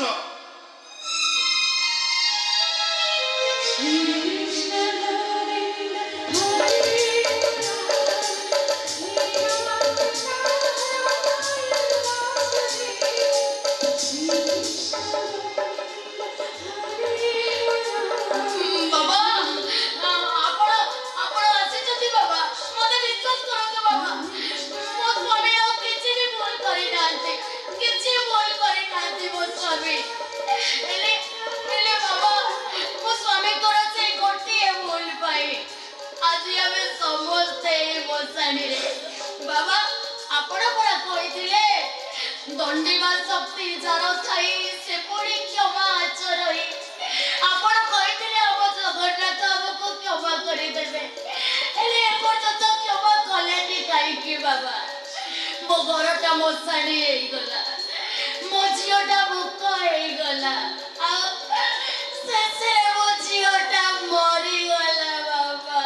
ବାବା ଆପଣ ଆପଣ ଆସିଛନ୍ତି ବାବା ମତେ ବିଶ୍ୱାସ କରନ୍ତୁ ବାବା ମୋ ସ୍ୱାମୀ ଆଉ କିଛି ବି ଭୁଲ କରିନାହାନ୍ତି କିଛି ଭୁଲ କରିନାହାନ୍ତି ମୋ ସ୍ୱାମୀ ହେଲେ ବାବା ମୋ ସ୍ୱାମୀଙ୍କର ସେଇ ଗୋଟିଏ ଭୁଲ ପାଇଁ ଆଜି ଆମେ ସମସ୍ତେ ଏଇ ମଶାଣିରେ ବାବା ଆପଣ ପରା କହିଥିଲେ ଦଣ୍ଡିମା ଶକ୍ତି ଯାର ଥାଇ ସେ ପୁଣି କ୍ଷମା ଆଚରଇ ଆପଣ କହିଥିଲେ ଆମ ଜଗନ୍ନାଥ ଆମକୁ କ୍ଷମା କରିଦେବେ ହେଲେ ଏପର୍ଯ୍ୟନ୍ତ କ୍ଷମା କଲେନି କାହିଁକି ବାବା ମୋ ଘରଟା ମଶାଣି ହେଇଗଲା ମୋ ଝିଅଟା ଭୋକ ହେଇଗଲା ଆଉ ଶେଷରେ ମୋ ଝିଅଟା ମରିଗଲା ବାବା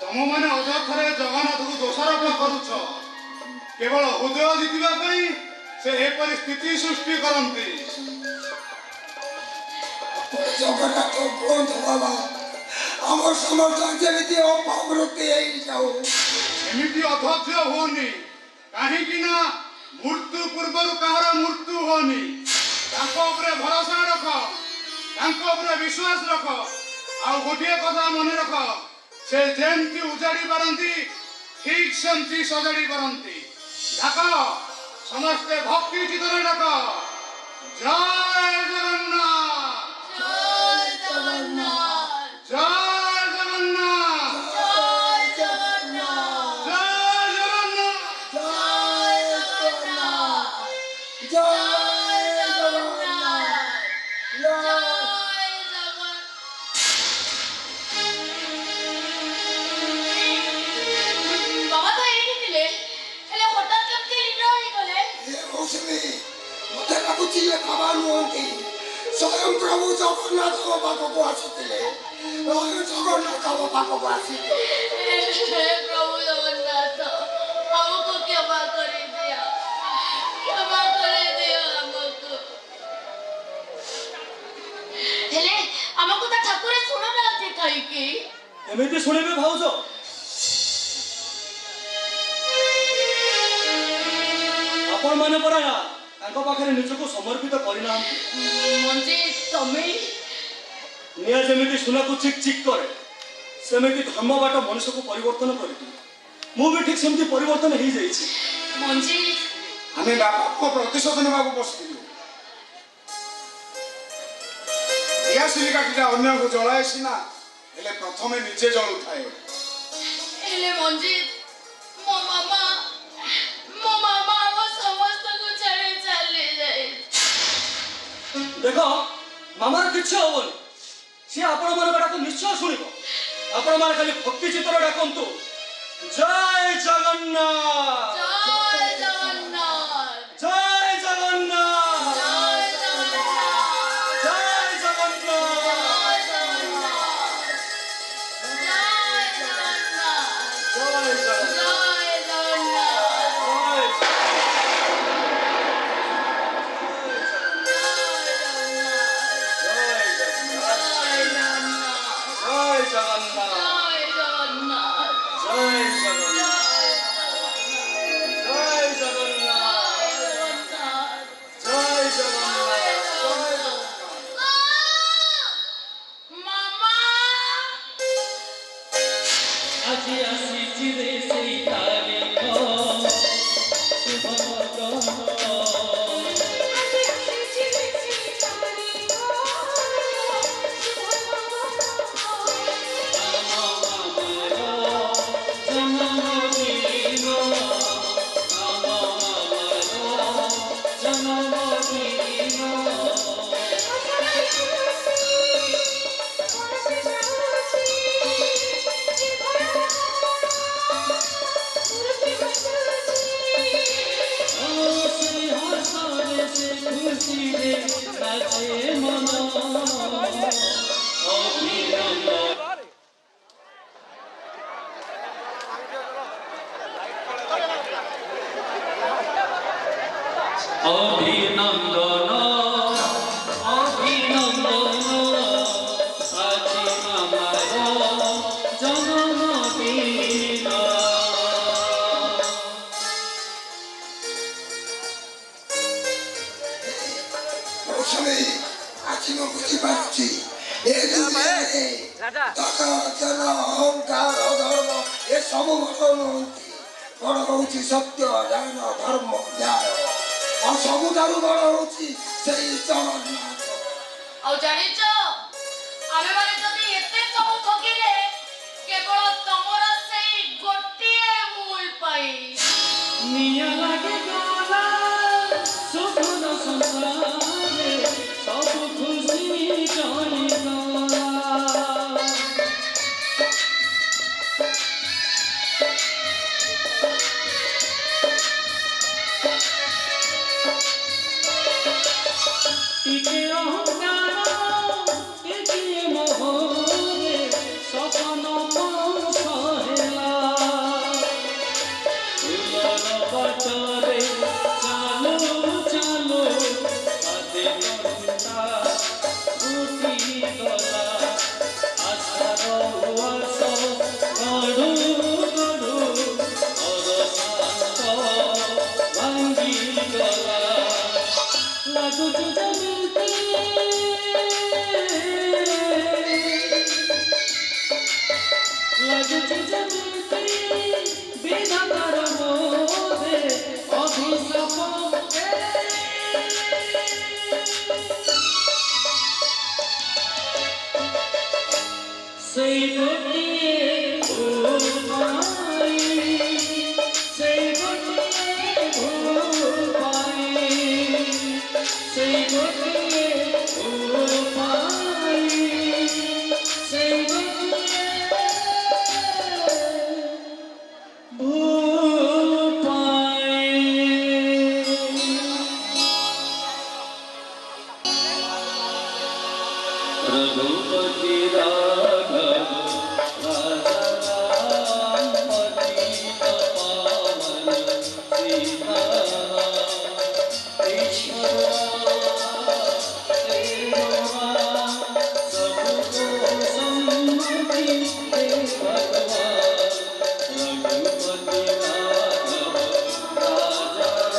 ତମମାନେ ଅଯଥାରେ ଜଗନ୍ନାଥକୁ ଦୋଷାରୋପ କରୁଛ କେବଳ ହୃଦୟ ଜିତିବା ପାଇଁ ସେ ଏପରି ସ୍ଥିତି ସୃଷ୍ଟି କରନ୍ତି ଜଗନ୍ନାଥ କୁହନ୍ତୁ ବାବା ଆମ ସମସ୍ତ ଯେମିତି ଅପମୃତ୍ୟୁ ହେଇଯାଉ ଏମିତି ଅଧୈର୍ଯ୍ୟ ହୁଅନି କାହିଁକି ନା ମୃତ୍ୟୁ ପୂର୍ବରୁ କାହାର ମୃତ୍ୟୁ ହୁଅନି ତାଙ୍କ ଉପରେ ଭରସା ରଖ ତାଙ୍କ ଉପରେ ବିଶ୍ୱାସ ରଖ ଆଉ ଗୋଟିଏ କଥା ମନେ ରଖ ସେ ଯେମିତି ଉଜାଡ଼ି ପାରନ୍ତି ଠିକ୍ ସେମିତି ସଜାଡ଼ି ପାରନ୍ତି ଡାକ ସମସ୍ତେ ଭକ୍ତି ଚିତ୍ତରେ ଡାକ ଜୟ ଜଗନ୍ନାଥ ଜୟ ଜଗନ୍ନାଥ ଜୟ ଜଗନ୍ନାଥ ଜୟ ଜଗନ୍ନାଥ ଜୟ ଜଗନ୍ନାଥ ଜୟ ଜଗନ୍ନାଥ ଜୟ ଜୟ ବାବା ତ ଏଇଠି ଥିଲେ ହେଲେ ହଠାତ୍ କେମିତି ଲିନ ହେଇଗଲେ ମୌସୁମୀ ମତେ ଲାଗୁଛି ଏ ବାବା ନୁହନ୍ତି ସ୍ୱୟଂ ପ୍ରଭୁ ଜଗନ୍ନାଥଙ୍କ ପାଖକୁ ଆସିଥିଲେ ଜଗନ୍ନାଥଙ୍କ ପାଖକୁ ଆସିଥିଲେ हे प्रभु जगन्नाथ हमको क्षमा कर दिया हमको हेले हमको तो ठाकुर सुनो ना कहीं की ଏମିତି ଶୁଣିବେ ଭାଉଜ ଆପଣ ମାନେ ପରା ତାଙ୍କ ପାଖରେ ନିଜକୁ ସମର୍ପିତ କରିନାହାନ୍ତି मंजी तमे ନିଆଁ ଯେମିତି ସୁନାକୁ ଚିକ୍ ଚିକ୍ କରେ ସେମିତି ଧର୍ମ ବାଟ ମଣିଷକୁ ପରିବର୍ତ୍ତନ କରିଦିଏ ମୁଁ ବି ଠିକ୍ ସେମିତି ପରିବର୍ତ୍ତନ ହେଇଯାଇଛି मंजी ଆମେ ବାପାଙ୍କ ପ୍ରତିଶୋଧ ନେବାକୁ ବସିଥିଲୁ ଦିଆସିଲି କାଠିଟା ଅନ୍ୟକୁ ଜଳାଏ ସିନା ହେଲେ ପ୍ରଥମେ ନିଜେ ଜଳୁଥାଏ हेले मंजी मो मामा हम समस्त को छाड़े चले जाए ଦେଖ ମାମାର କିଛି ହବନି ସିଏ ଆପଣମାନଙ୍କ ଡାକ ନିଶ୍ଚୟ ଶୁଣିବ ଆପଣମାନେ ଖାଲି ଭକ୍ତି ଚିତ୍ତରେ ଡାକନ୍ତୁ ଜୟ ଜଗନ୍ନାଥ जय जगन्नाथ ଜୟ ଜଗନ୍ନାଥ जय जगन्नाथ ଜୟ ଜଗନ୍ନାଥ जय जगन्नाथ ଜୟ ଜଗନ୍ନାଥ ଜୟ ଜଗନ୍ନାଥ অভিনন্দন অভিনন্দন আজি আমার জন্মদিন মৌসুমী আছি ମୁଁ ବୁଝିପାରୁଛି ଏ ଦୁନିଆରେ ଧନ ଜନ ଅହଙ୍କାର ଅଧର୍ମ ଏସବୁ ବଡ଼ ନୁହନ୍ତି ବଡ଼ ହଉଛି ସତ୍ୟ ଜ୍ଞାନ ଧର୍ମ ନ୍ୟାୟ ଆଉ ସବୁଠାରୁ ବଡ଼ ହଉଛି ସେଇ ଜଗନ୍ନାଥ। ଆଉ ଜାଣିଛ ଆମେ ମାନେ ଯଦି ଏତେ ସବୁ ଠକିଲେ କେବଳ ତମର ସେଇ ଗୋଟିଏ ଭୁଲ ପାଇଁ ନିଆଁ ଲାଗି ଗଲା ସୁଖର ସଂସାରରେ ସବୁ ଖୁସି ଜଳିଗଲା ଟିକେ ଅହଙ୍କାର ଟିକିଏ ମୋହରେ ସପନ ମଣିଷ ହେଲା ଫୁଲର ବାଟରେ ଚାଲୁ ଚାଲୁ ପାଦେ କଣ୍ଟା ଉଠିଗଲା ଆଶାର ଉଆସ ଗଢୁ ଗଢୁ ଅରଶାନ୍ତ ଭାଙ୍ଗିଗଲା ଲାଗୁଛି ଯେମିତି ବିଧାତାର ମୋରେ ଅଭିଶାପ ସେଇ ଗୋଟିଏ